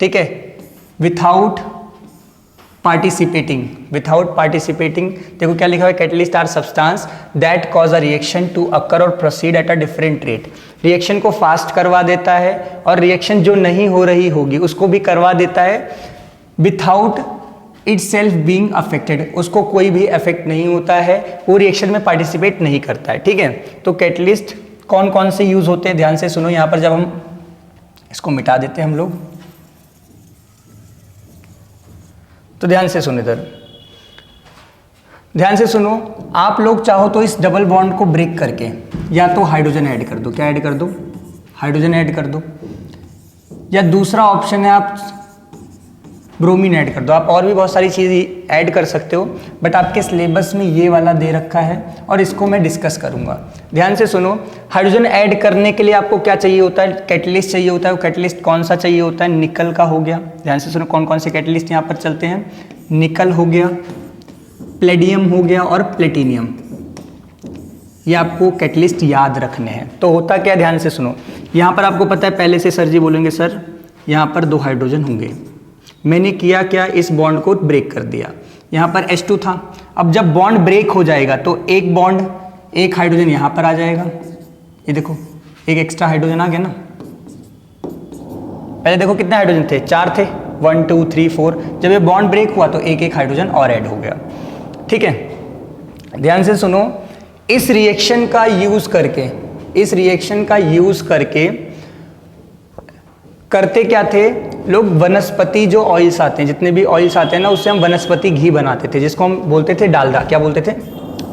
ठीक है, विथआउट पार्टिसिपेटिंग, विथआउट पार्टिसिपेटिंग। देखो क्या लिखा हुआ है, catalyst are substance that cause a reaction to occur or proceed at a different rate. Reaction को फास्ट करवा देता है और रिएक्शन जो नहीं हो रही होगी उसको भी करवा देता है, without it's self being affected, उसको कोई भी अफेक्ट नहीं होता है, वो रिएक्शन में पार्टिसिपेट नहीं करता है, ठीक है। तो कैटलिस्ट कौन कौन से यूज होते हैं, ध्यान से सुनो। यहाँ पर जब हम इसको मिटा देते हैं हम लोग, तो ध्यान से सुनो, इधर ध्यान से सुनो। आप लोग चाहो तो इस डबल बॉन्ड को ब्रेक करके या तो हाइड्रोजन ऐड कर दो, क्या ऐड कर दो, हाइड्रोजन ऐड कर दो, या दूसरा ऑप्शन है आप ब्रोमीन ऐड कर दो। आप और भी बहुत सारी चीज़ ऐड कर सकते हो, बट आपके सिलेबस में ये वाला दे रखा है और इसको मैं डिस्कस करूंगा। ध्यान से सुनो, हाइड्रोजन ऐड करने के लिए आपको क्या चाहिए होता है, कैटलिस्ट चाहिए होता है। वो कैटलिस्ट कौन सा चाहिए होता है, निकल का हो गया। ध्यान से सुनो कौन कौन से कैटलिस्ट यहाँ पर चलते हैं, निकल हो गया, प्लेडियम हो गया और प्लेटिनियम। ये आपको कैटलिस्ट याद रखने हैं। तो होता क्या, ध्यान से सुनो, यहाँ पर आपको पता है पहले से सर जी बोलेंगे सर यहाँ पर 2 हाइड्रोजन होंगे, मैंने किया क्या, इस बॉन्ड को ब्रेक कर दिया, यहाँ पर H2 था। अब जब बॉन्ड ब्रेक हो जाएगा तो एक बॉन्ड, एक हाइड्रोजन यहाँ पर आ जाएगा, ये देखो एक एक्स्ट्रा हाइड्रोजन आ गया ना। पहले देखो कितने हाइड्रोजन थे, 4 थे, 1 2 3 4। जब ये बॉन्ड ब्रेक हुआ तो एक एक हाइड्रोजन और ऐड हो गया, ठीक है। ध्यान से सुनो, इस रिएक्शन का यूज करके, इस रिएक्शन का यूज करके करते क्या थे लोग, वनस्पति जो ऑयल्स आते हैं, जितने भी ऑयल्स आते हैं ना, उससे हम वनस्पति घी बनाते थे, जिसको हम बोलते थे डालडा। क्या बोलते थे,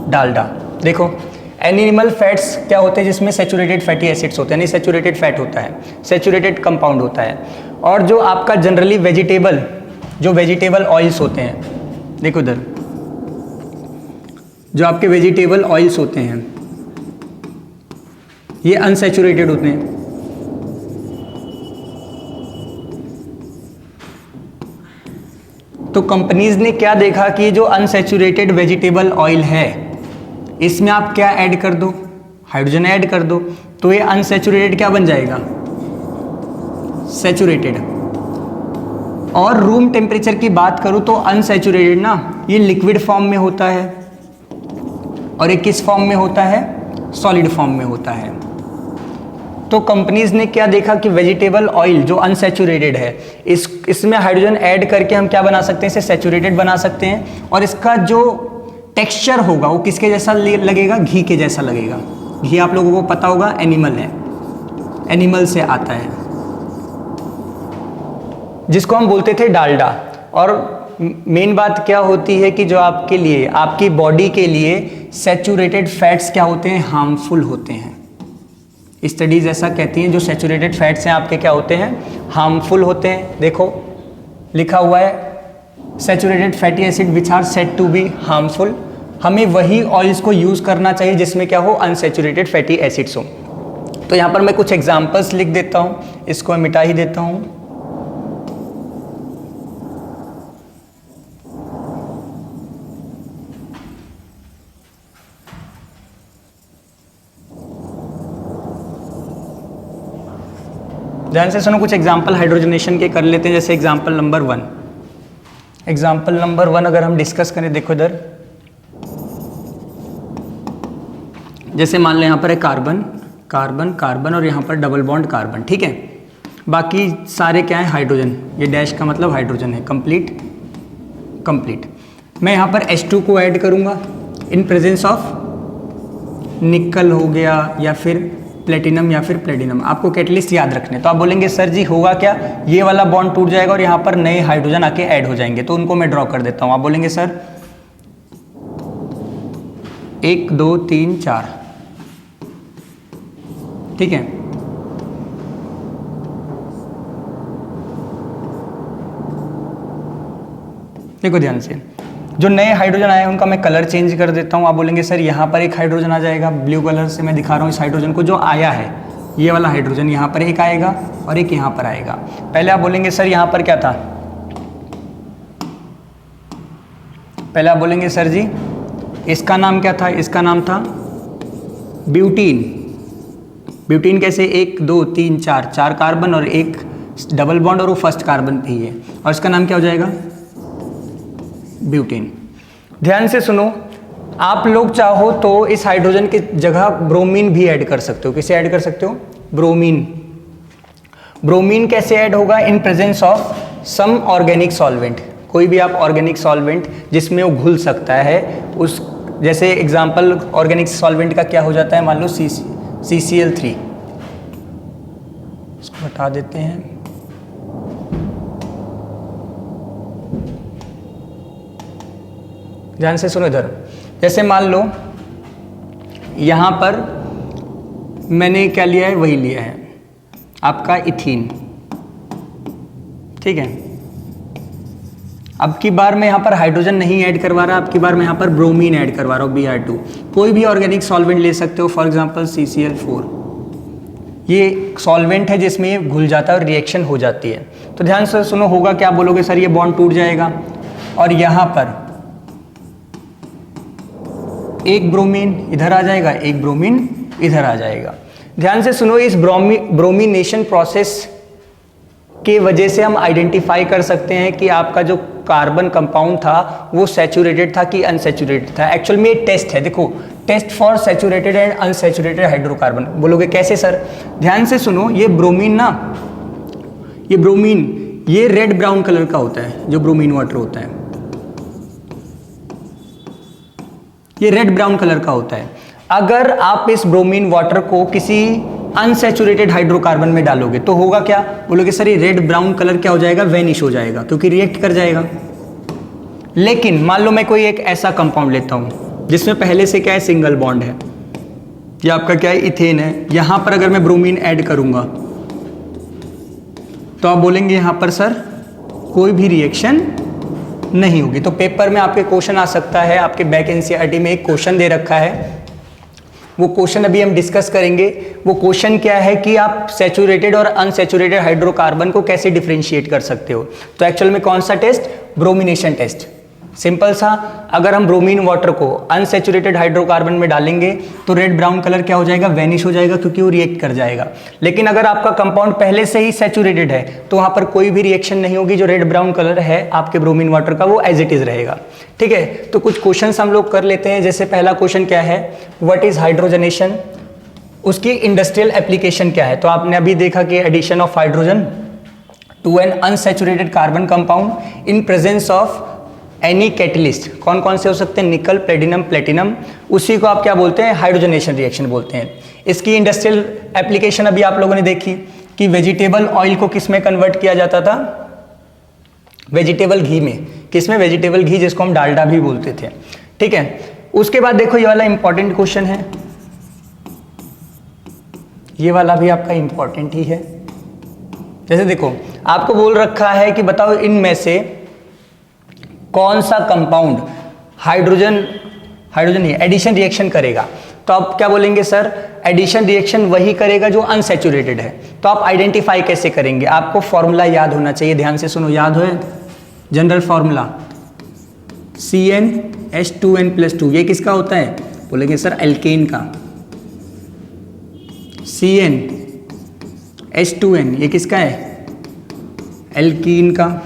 डालडा। देखो एनिमल फैट्स क्या होते हैं, जिसमें सैचुरेटेड फैटी एसिड्स होते हैं, नहीं सैचुरेटेड फैट होता है, सैचुरेटेड कंपाउंड होता है। और जो आपका जनरली वेजिटेबल, जो वेजिटेबल ऑयल्स होते हैं, देखो इधर जो आपके वेजिटेबल ऑयल्स होते हैं ये अनसैचुरेटेड होते हैं। तो कंपनीज ने क्या देखा कि जो अनसैचुरेटेड वेजिटेबल ऑयल है इसमें आप क्या ऐड कर दो, हाइड्रोजन ऐड कर दो, तो ये अनसैचुरेटेड क्या बन जाएगा, सैचुरेटेड। और रूम टेम्परेचर की बात करूं तो अनसैचुरेटेड ना ये लिक्विड फॉर्म में होता है और ये किस फॉर्म में होता है, सॉलिड फॉर्म में होता है। तो कंपनीज ने क्या देखा कि वेजिटेबल ऑयल जो अनसैचुरेटेड है इसमें हाइड्रोजन ऐड करके हम क्या बना सकते हैं, इसे सैचुरेटेड बना सकते हैं। और इसका जो टेक्सचर होगा वो किसके जैसा लगेगा, घी के जैसा लगेगा। घी आप लोगों को पता होगा एनिमल है, एनिमल से आता है, जिसको हम बोलते थे डालडा। और मेन बात क्या होती है कि जो आपके लिए, आपकी बॉडी के लिए सैचुरेटेड फैट्स क्या होते हैं, हार्मफुल होते हैं। स्टडीज ऐसा कहती हैं जो सैचुरेटेड फैट्स हैं आपके क्या होते हैं, हार्मफुल होते हैं। देखो लिखा हुआ है saturated fatty acid which are said to be harmful. हमें वही ऑयल्स को यूज करना चाहिए जिसमें क्या हो, अनसैचुरेटेड फैटी एसिड्स हो। तो यहाँ पर मैं कुछ एग्जाम्पल्स लिख देता हूँ, इसको मैं मिटा ही देता हूँ। ध्यान से सुनो, कुछ एग्जाम्पल हाइड्रोजनेशन के कर लेते हैं। जैसे एग्जाम्पल नंबर 1, एग्जाम्पल नंबर 1 अगर हम डिस्कस करें, देखो इधर, जैसे मान लें यहाँ पर है कार्बन कार्बन कार्बन और यहाँ पर डबल बॉन्ड कार्बन, ठीक है। बाकी सारे क्या है, हाइड्रोजन, ये डैश का मतलब हाइड्रोजन है। Complete complete. मैं यहाँ पर H2 को ऐड करूँगा इन प्रेजेंस ऑफ निकल हो गया या फिर प्लेटिनम या फिर प्लेटिनम। आपको कैटलिस्ट याद रखने, तो आप बोलेंगे सर जी होगा क्या, ये वाला बॉन्ड टूट जाएगा और यहाँ पर नए हाइड्रोजन आके ऐड हो जाएंगे। तो उनको मैं ड्रॉ कर देता हूँ। आप बोलेंगे सर 1 2 3 4, ठीक है। देखो ध्यान से, जो नए हाइड्रोजन आए हैं उनका मैं कलर चेंज कर देता हूँ। आप बोलेंगे सर यहाँ पर एक हाइड्रोजन आ जाएगा, ब्लू कलर से मैं दिखा रहा हूँ इस हाइड्रोजन को, जो आया है ये वाला हाइड्रोजन यहाँ पर एक आएगा और एक यहाँ पर आएगा। पहले आप बोलेंगे सर यहाँ पर क्या था, पहले आप बोलेंगे सर जी इसका नाम क्या था, इसका नाम था ब्यूटीन। ब्यूटीन कैसे, 1 2 3 4, 4 कार्बन और एक डबल बॉन्ड और वो फर्स्ट कार्बन पे ही है, और इसका नाम क्या हो जाएगा, ब्यूटीन। ध्यान से सुनो, आप लोग चाहो तो इस हाइड्रोजन की जगह ब्रोमीन भी ऐड कर सकते हो। किसे ऐड कर सकते हो, ब्रोमीन। ब्रोमीन कैसे ऐड होगा, in presence of some organic solvent. कोई भी आप ऑर्गेनिक सॉल्वेंट जिसमें वो घुल सकता है, उस जैसे एग्जांपल ऑर्गेनिक सॉल्वेंट का क्या हो जाता है, मान लो CCl3, इसको हटा देते हैं। ध्यान से सुनो इधर, जैसे मान लो यहाँ पर मैंने क्या लिया है, वही लिया है आपका इथीन, ठीक है। अब की बार मैं यहाँ पर हाइड्रोजन नहीं ऐड करवा रहा, अब की बार मैं यहाँ पर ब्रोमीन ऐड करवा रहा हूँ, Br2। कोई भी ऑर्गेनिक सॉल्वेंट ले सकते हो, फॉर एग्जांपल CCl4। ये सॉल्वेंट है जिसमें ये घुल जाता है और रिएक्शन हो जाती है। तो ध्यान से सुनो, होगा क्या, बोलोगे सर ये बॉन्ड टूट जाएगा और यहाँ पर एक ब्रोमीन इधर आ जाएगा, एक ब्रोमीन इधर आ जाएगा। ध्यान से सुनो, इस ब्रोमिनेशन प्रोसेस के वजह से हम आइडेंटिफाई कर सकते हैं कि आपका जो कार्बन कंपाउंड था वो सैचुरेटेड था कि अनसैचुरेटेड था। एक्चुअल में ये टेस्ट है, देखो test for saturated and unsaturated hydrocarbon. बोलोगे कैसे सर, ध्यान से सुनो, ये ब्रोमीन ना, ये ब्रोमीन ये रेड ब्राउन कलर का होता है, जो ब्रोमीन वाटर होता है ये रेड ब्राउन कलर का होता है। अगर आप इस ब्रोमीन वाटर को किसी अनसैचुरेटेड हाइड्रोकार्बन में डालोगे तो होगा क्या, बोलोगे सर ये रेड ब्राउन कलर क्या हो जाएगा, वेनिश हो जाएगा, क्योंकि रिएक्ट कर जाएगा। लेकिन मान लो मैं कोई एक ऐसा कंपाउंड लेता हूं जिसमें पहले से क्या है, सिंगल बॉन्ड है, ये आपका क्या है, इथेन है। यहां पर अगर मैं ब्रोमीन ऐड करूंगा तो आप बोलेंगे यहां पर सर कोई भी रिएक्शन नहीं होगी। तो पेपर में आपके क्वेश्चन आ सकता है, आपके बैक एनसीईआरटी में एक क्वेश्चन दे रखा है, वो क्वेश्चन अभी हम डिस्कस करेंगे। वो क्वेश्चन क्या है कि आप सैचुरेटेड और अनसैचुरेटेड हाइड्रोकार्बन को कैसे डिफरेंशिएट कर सकते हो। तो एक्चुअल में कौन सा टेस्ट, ब्रोमिनेशन टेस्ट। सिंपल सा, अगर हम ब्रोमीन वाटर को अनसैचुरेटेड हाइड्रोकार्बन में डालेंगे तो रेड ब्राउन कलर क्या हो जाएगा, वेनिश हो जाएगा, क्योंकि वो रिएक्ट कर जाएगा। लेकिन अगर आपका कंपाउंड पहले से ही सैचुरेटेड है तो वहां पर कोई भी रिएक्शन नहीं होगी, जो रेड ब्राउन कलर है आपके ब्रोमीन वाटर का वो एज इट इज रहेगा। ठीक है, तो कुछ क्वेश्चन हम लोग कर लेते हैं। जैसे पहला क्वेश्चन क्या है, व्हाट इज हाइड्रोजनेशन, उसकी इंडस्ट्रियल एप्लीकेशन क्या है। तो आपने अभी देखा कि addition of hydrogen to an unsaturated carbon compound in presence of any catalyst. कौन कौन से हो सकते हैं, निकल, प्लेटिनम, प्लेटिनम, उसी को आप क्या बोलते हैं, हाइड्रोजनेशन रिएक्शन बोलते हैं। इसकी इंडस्ट्रियल एप्लीकेशन अभी आप लोगों ने देखी कि वेजिटेबल ऑयल को किस में कन्वर्ट किया जाता था, वेजिटेबल घी में। किसमें, वेजिटेबल घी, जिसको हम डालडा भी बोलते थे। ठीक है, उसके बाद देखो ये वाला इंपॉर्टेंट क्वेश्चन है, ये वाला भी आपका इंपॉर्टेंट ही है। जैसे देखो आपको बोल रखा है कि बताओ इनमें से कौन सा कंपाउंड हाइड्रोजन ही एडिशन रिएक्शन करेगा। तो आप क्या बोलेंगे सर, एडिशन रिएक्शन वही करेगा जो अनसैचुरेटेड है। तो आप आइडेंटिफाई कैसे करेंगे, आपको फॉर्मूला याद होना चाहिए, ध्यान से सुनो, याद हो जनरल फॉर्मूला CnH2n+2, ये किसका होता है, बोलेंगे सर एल्केन का। CnH2n ये किसका है, एल्कीन का।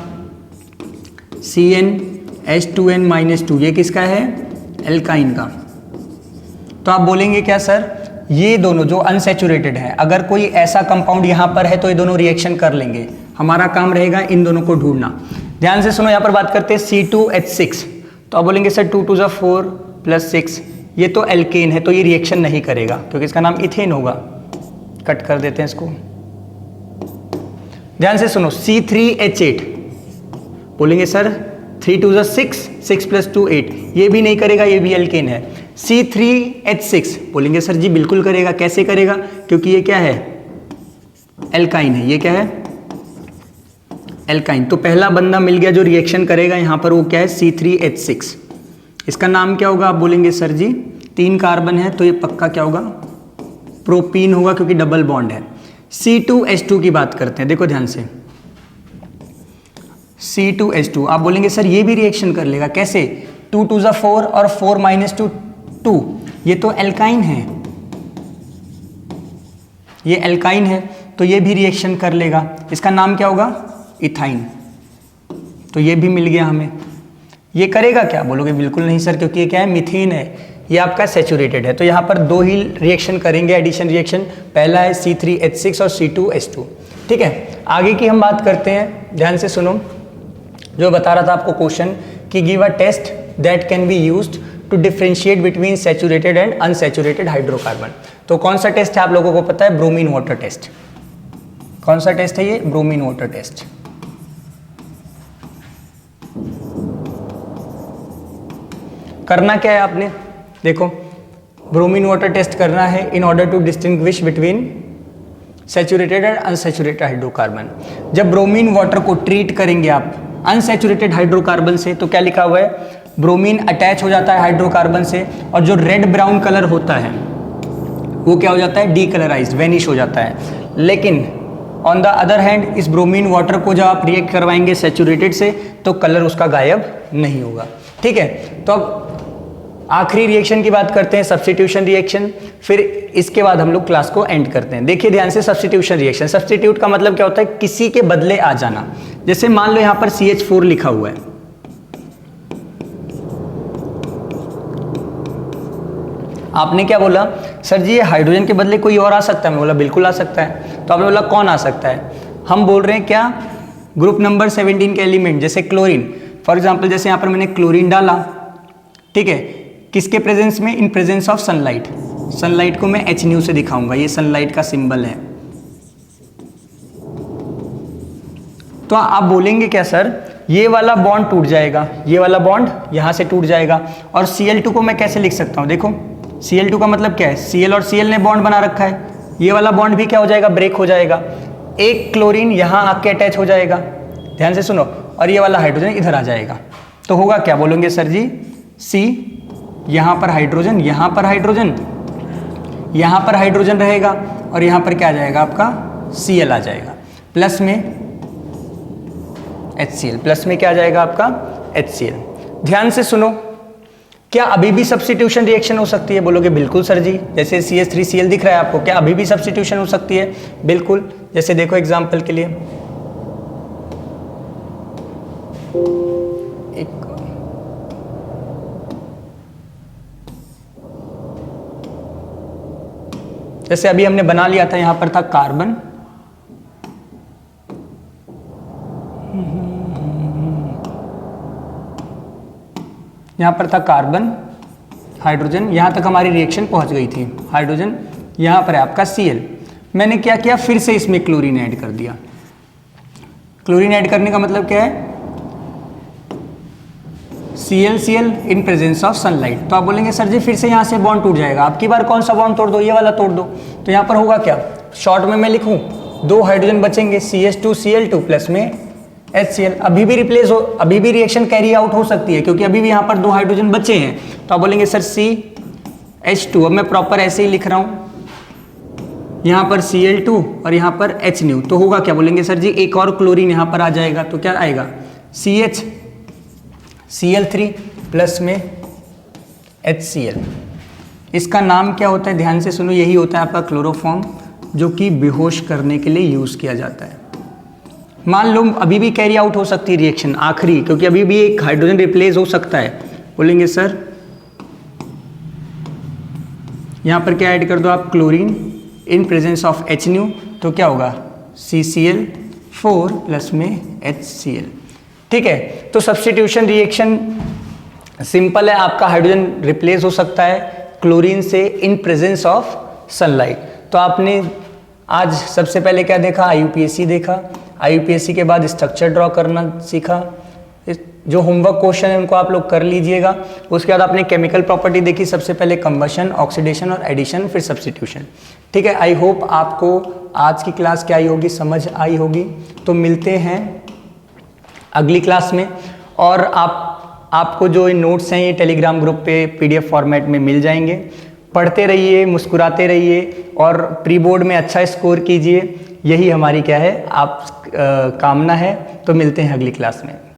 CnH2n-2 ये किसका है, एल्काइन का। तो आप बोलेंगे क्या सर, ये दोनों जो अनसैचुरेटेड है, अगर कोई ऐसा कंपाउंड यहाँ पर है तो ये दोनों रिएक्शन कर लेंगे, हमारा काम रहेगा इन दोनों को ढूंढना। ध्यान से सुनो, यहाँ पर बात करते हैं C2H6, तो आप बोलेंगे सर 2 2 4 + 6, ये तो एल्केन है तो ये रिएक्शन नहीं करेगा क्योंकि इसका नाम इथेन होगा। कट कर देते हैं इसको। ध्यान से सुनो, C3H8, बोलेंगे सर 3 2 6, 6 + 2 8, ये भी नहीं करेगा, ये भी एल्केन है। C3H6, बोलेंगे सर जी बिल्कुल करेगा। कैसे करेगा, क्योंकि ये क्या है, एल्काइन है। ये क्या है, एल्काइन। तो पहला बंदा मिल गया जो रिएक्शन करेगा यहाँ पर, वो क्या है, C3H6। इसका नाम क्या होगा, आप बोलेंगे सर जी 3 कार्बन है तो ये पक्का क्या होगा, प्रोपीन होगा क्योंकि डबल बॉन्ड है। C2H2 की बात करते हैं, देखो ध्यान से, C2H2 आप बोलेंगे सर ये भी रिएक्शन कर लेगा। कैसे, 2 2 4 और 4 - 2 2, ये तो एल्काइन है, ये एल्काइन है तो ये भी रिएक्शन कर लेगा। इसका नाम क्या होगा, इथाइन। तो ये भी मिल गया हमें। ये करेगा क्या, बोलोगे बिल्कुल नहीं सर, क्योंकि ये क्या है, मीथेन है, ये आपका सैचुरेटेड है। तो यहाँ पर 2 ही रिएक्शन करेंगे एडिशन रिएक्शन, पहला है C3H6 और C2H2। ठीक है, आगे की हम बात करते हैं। ध्यान से सुनो, जो बता रहा था आपको क्वेश्चन कि give a test that can be used to differentiate between saturated and unsaturated hydrocarbon. तो कौन सा टेस्ट है आप लोगों को पता है, ब्रोमीन वाटर टेस्ट। कौन सा टेस्ट है ये, ब्रोमीन वाटर टेस्ट। करना क्या है आपने, देखो ब्रोमीन वाटर टेस्ट करना है in order to distinguish between saturated and unsaturated hydrocarbon. जब ब्रोमीन वाटर को ट्रीट करेंगे आप अनसैचुरेटेड हाइड्रोकार्बन से, तो क्या लिखा हुआ है, ब्रोमीन अटैच हो जाता है हाइड्रोकार्बन से, और जो रेड ब्राउन कलर होता है वो क्या हो जाता है, डीकलराइज्ड, वेनिश हो जाता है। लेकिन ऑन द अदर हैंड इस ब्रोमीन वाटर को जब आप रिएक्ट करवाएंगे सैचुरेटेड से, तो कलर उसका गायब नहीं होगा। ठीक है, तो अब आखिरी रिएक्शन की बात करते हैं, सब्स्टिट्यूशन रिएक्शन। फिर इसके बाद हम लोग क्लास को एंड करते हैं। देखिए ध्यान से, सब्स्टिट्यूशन रिएक्शन, सब्स्टिट्यूट का मतलब क्या होता है, किसी के बदले आ जाना। जैसे मान लो यहाँ पर CH4 लिखा हुआ है, आपने क्या बोला, सर जी ये हाइड्रोजन के बदले कोई और आ सकता है। मैं बोला बिल्कुल आ सकता है। तो आपने बोला कौन आ सकता है, हम बोल रहे हैं क्या, ग्रुप नंबर 17 के एलिमेंट, जैसे क्लोरीन फॉर एग्जांपल। जैसे यहाँ पर मैंने क्लोरीन डाला, ठीक है, किसके प्रेजेंस में, in presence of sunlight. Sunlight को मैं H से दिखाऊंगा, ये सनलाइट का सिंबल है। तो आप बोलेंगे क्या सर, ये वाला बॉन्ड टूट जाएगा, ये वाला बॉन्ड यहाँ से टूट जाएगा। और Cl2 को मैं कैसे लिख सकता हूँ, देखो Cl2 का मतलब क्या है, Cl और Cl ने बॉन्ड बना रखा है, ये वाला बॉन्ड भी क्या हो जाएगा, ब्रेक हो जाएगा। एक क्लोरीन यहाँ आके अटैच हो जाएगा, ध्यान से सुनो, और ये वाला हाइड्रोजन इधर आ जाएगा। तो होगा क्या, बोलेंगे सर जी C, यहाँ पर हाइड्रोजन, यहाँ पर हाइड्रोजन, यहाँ पर हाइड्रोजन रहेगा, और यहाँ पर क्या आ जाएगा आपका, Cl आ जाएगा, प्लस में HCl, प्लस में क्या आ जाएगा आपका HCl। ध्यान से सुनो, क्या अभी भी सब्स्टिट्यूशन रिएक्शन हो सकती है, बोलोगे बिल्कुल सर जी। जैसे CH3Cl दिख रहा है आपको, क्या अभी भी सब्स्टिट्यूशन हो सकती है, बिल्कुल। जैसे देखो एग्जांपल के लिए, जैसे अभी हमने बना लिया था, यहां पर था कार्बन, यहां पर था कार्बन, हाइड्रोजन, यहां तक हमारी रिएक्शन पहुंच गई थी, हाइड्रोजन, यहां पर है आपका Cl। मैंने क्या किया, फिर से इसमें क्लोरीन ऐड कर दिया। क्लोरीन ऐड करने का मतलब क्या है, ClCl in presence of sunlight. तो आप बोलेंगे सर जी फिर से यहाँ से बॉन्ड टूट जाएगा, आपकी बार कौन सा बॉन्ड तोड़ दो, ये वाला तोड़ दो। तो यहाँ पर होगा क्या, शॉर्ट में मैं लिखूँ 2 हाइड्रोजन बचेंगे CH2Cl2 प्लस में HCl। अभी भी रिप्लेस हो, अभी भी रिएक्शन कैरी आउट हो सकती है क्योंकि अभी भी यहाँ पर 2 हाइड्रोजन बचे हैं। तो आप बोलेंगे सर CH2, अब मैं प्रॉपर ऐसे ही लिख रहा हूँ, यहाँ पर Cl2 और यहाँ पर H न्यू। तो होगा क्या, बोलेंगे सर जी एक और क्लोरीन यहाँ पर आ जाएगा। तो क्या आएगा CHCl3 प्लस में HCl। इसका नाम क्या होता है, ध्यान से सुनो, यही होता है आपका क्लोरोफॉर्म, जो कि बेहोश करने के लिए यूज़ किया जाता है। मान लो अभी भी कैरी आउट हो सकती है रिएक्शन आखिरी, क्योंकि अभी भी एक हाइड्रोजन रिप्लेस हो सकता है। बोलेंगे सर यहाँ पर क्या ऐड कर दो आप, chlorine in presence of H new. तो क्या होगा CCl4 प्लस में HCl। ठीक है, तो सब्स्टिट्यूशन रिएक्शन सिंपल है, आपका हाइड्रोजन रिप्लेस हो सकता है क्लोरीन से इन प्रेजेंस ऑफ सनलाइट। तो आपने आज सबसे पहले क्या देखा, IUPAC देखा, IUPAC के बाद स्ट्रक्चर ड्रॉ करना सीखा। जो होमवर्क क्वेश्चन है उनको आप लोग कर लीजिएगा। उसके बाद आपने केमिकल प्रॉपर्टी देखी, सबसे पहले कंबशन, ऑक्सीडेशन और एडिशन, फिर सब्स्टिट्यूशन। ठीक है, आई होप आपको आज की क्लास क्या आई होगी, समझ आई होगी। तो मिलते हैं अगली क्लास में, और आपको जो नोट्स हैं ये टेलीग्राम ग्रुप पे PDF फॉर्मेट में मिल जाएंगे। पढ़ते रहिए, मुस्कुराते रहिए और प्री बोर्ड में अच्छा स्कोर कीजिए, यही हमारी क्या है आप कामना है। तो मिलते हैं अगली क्लास में।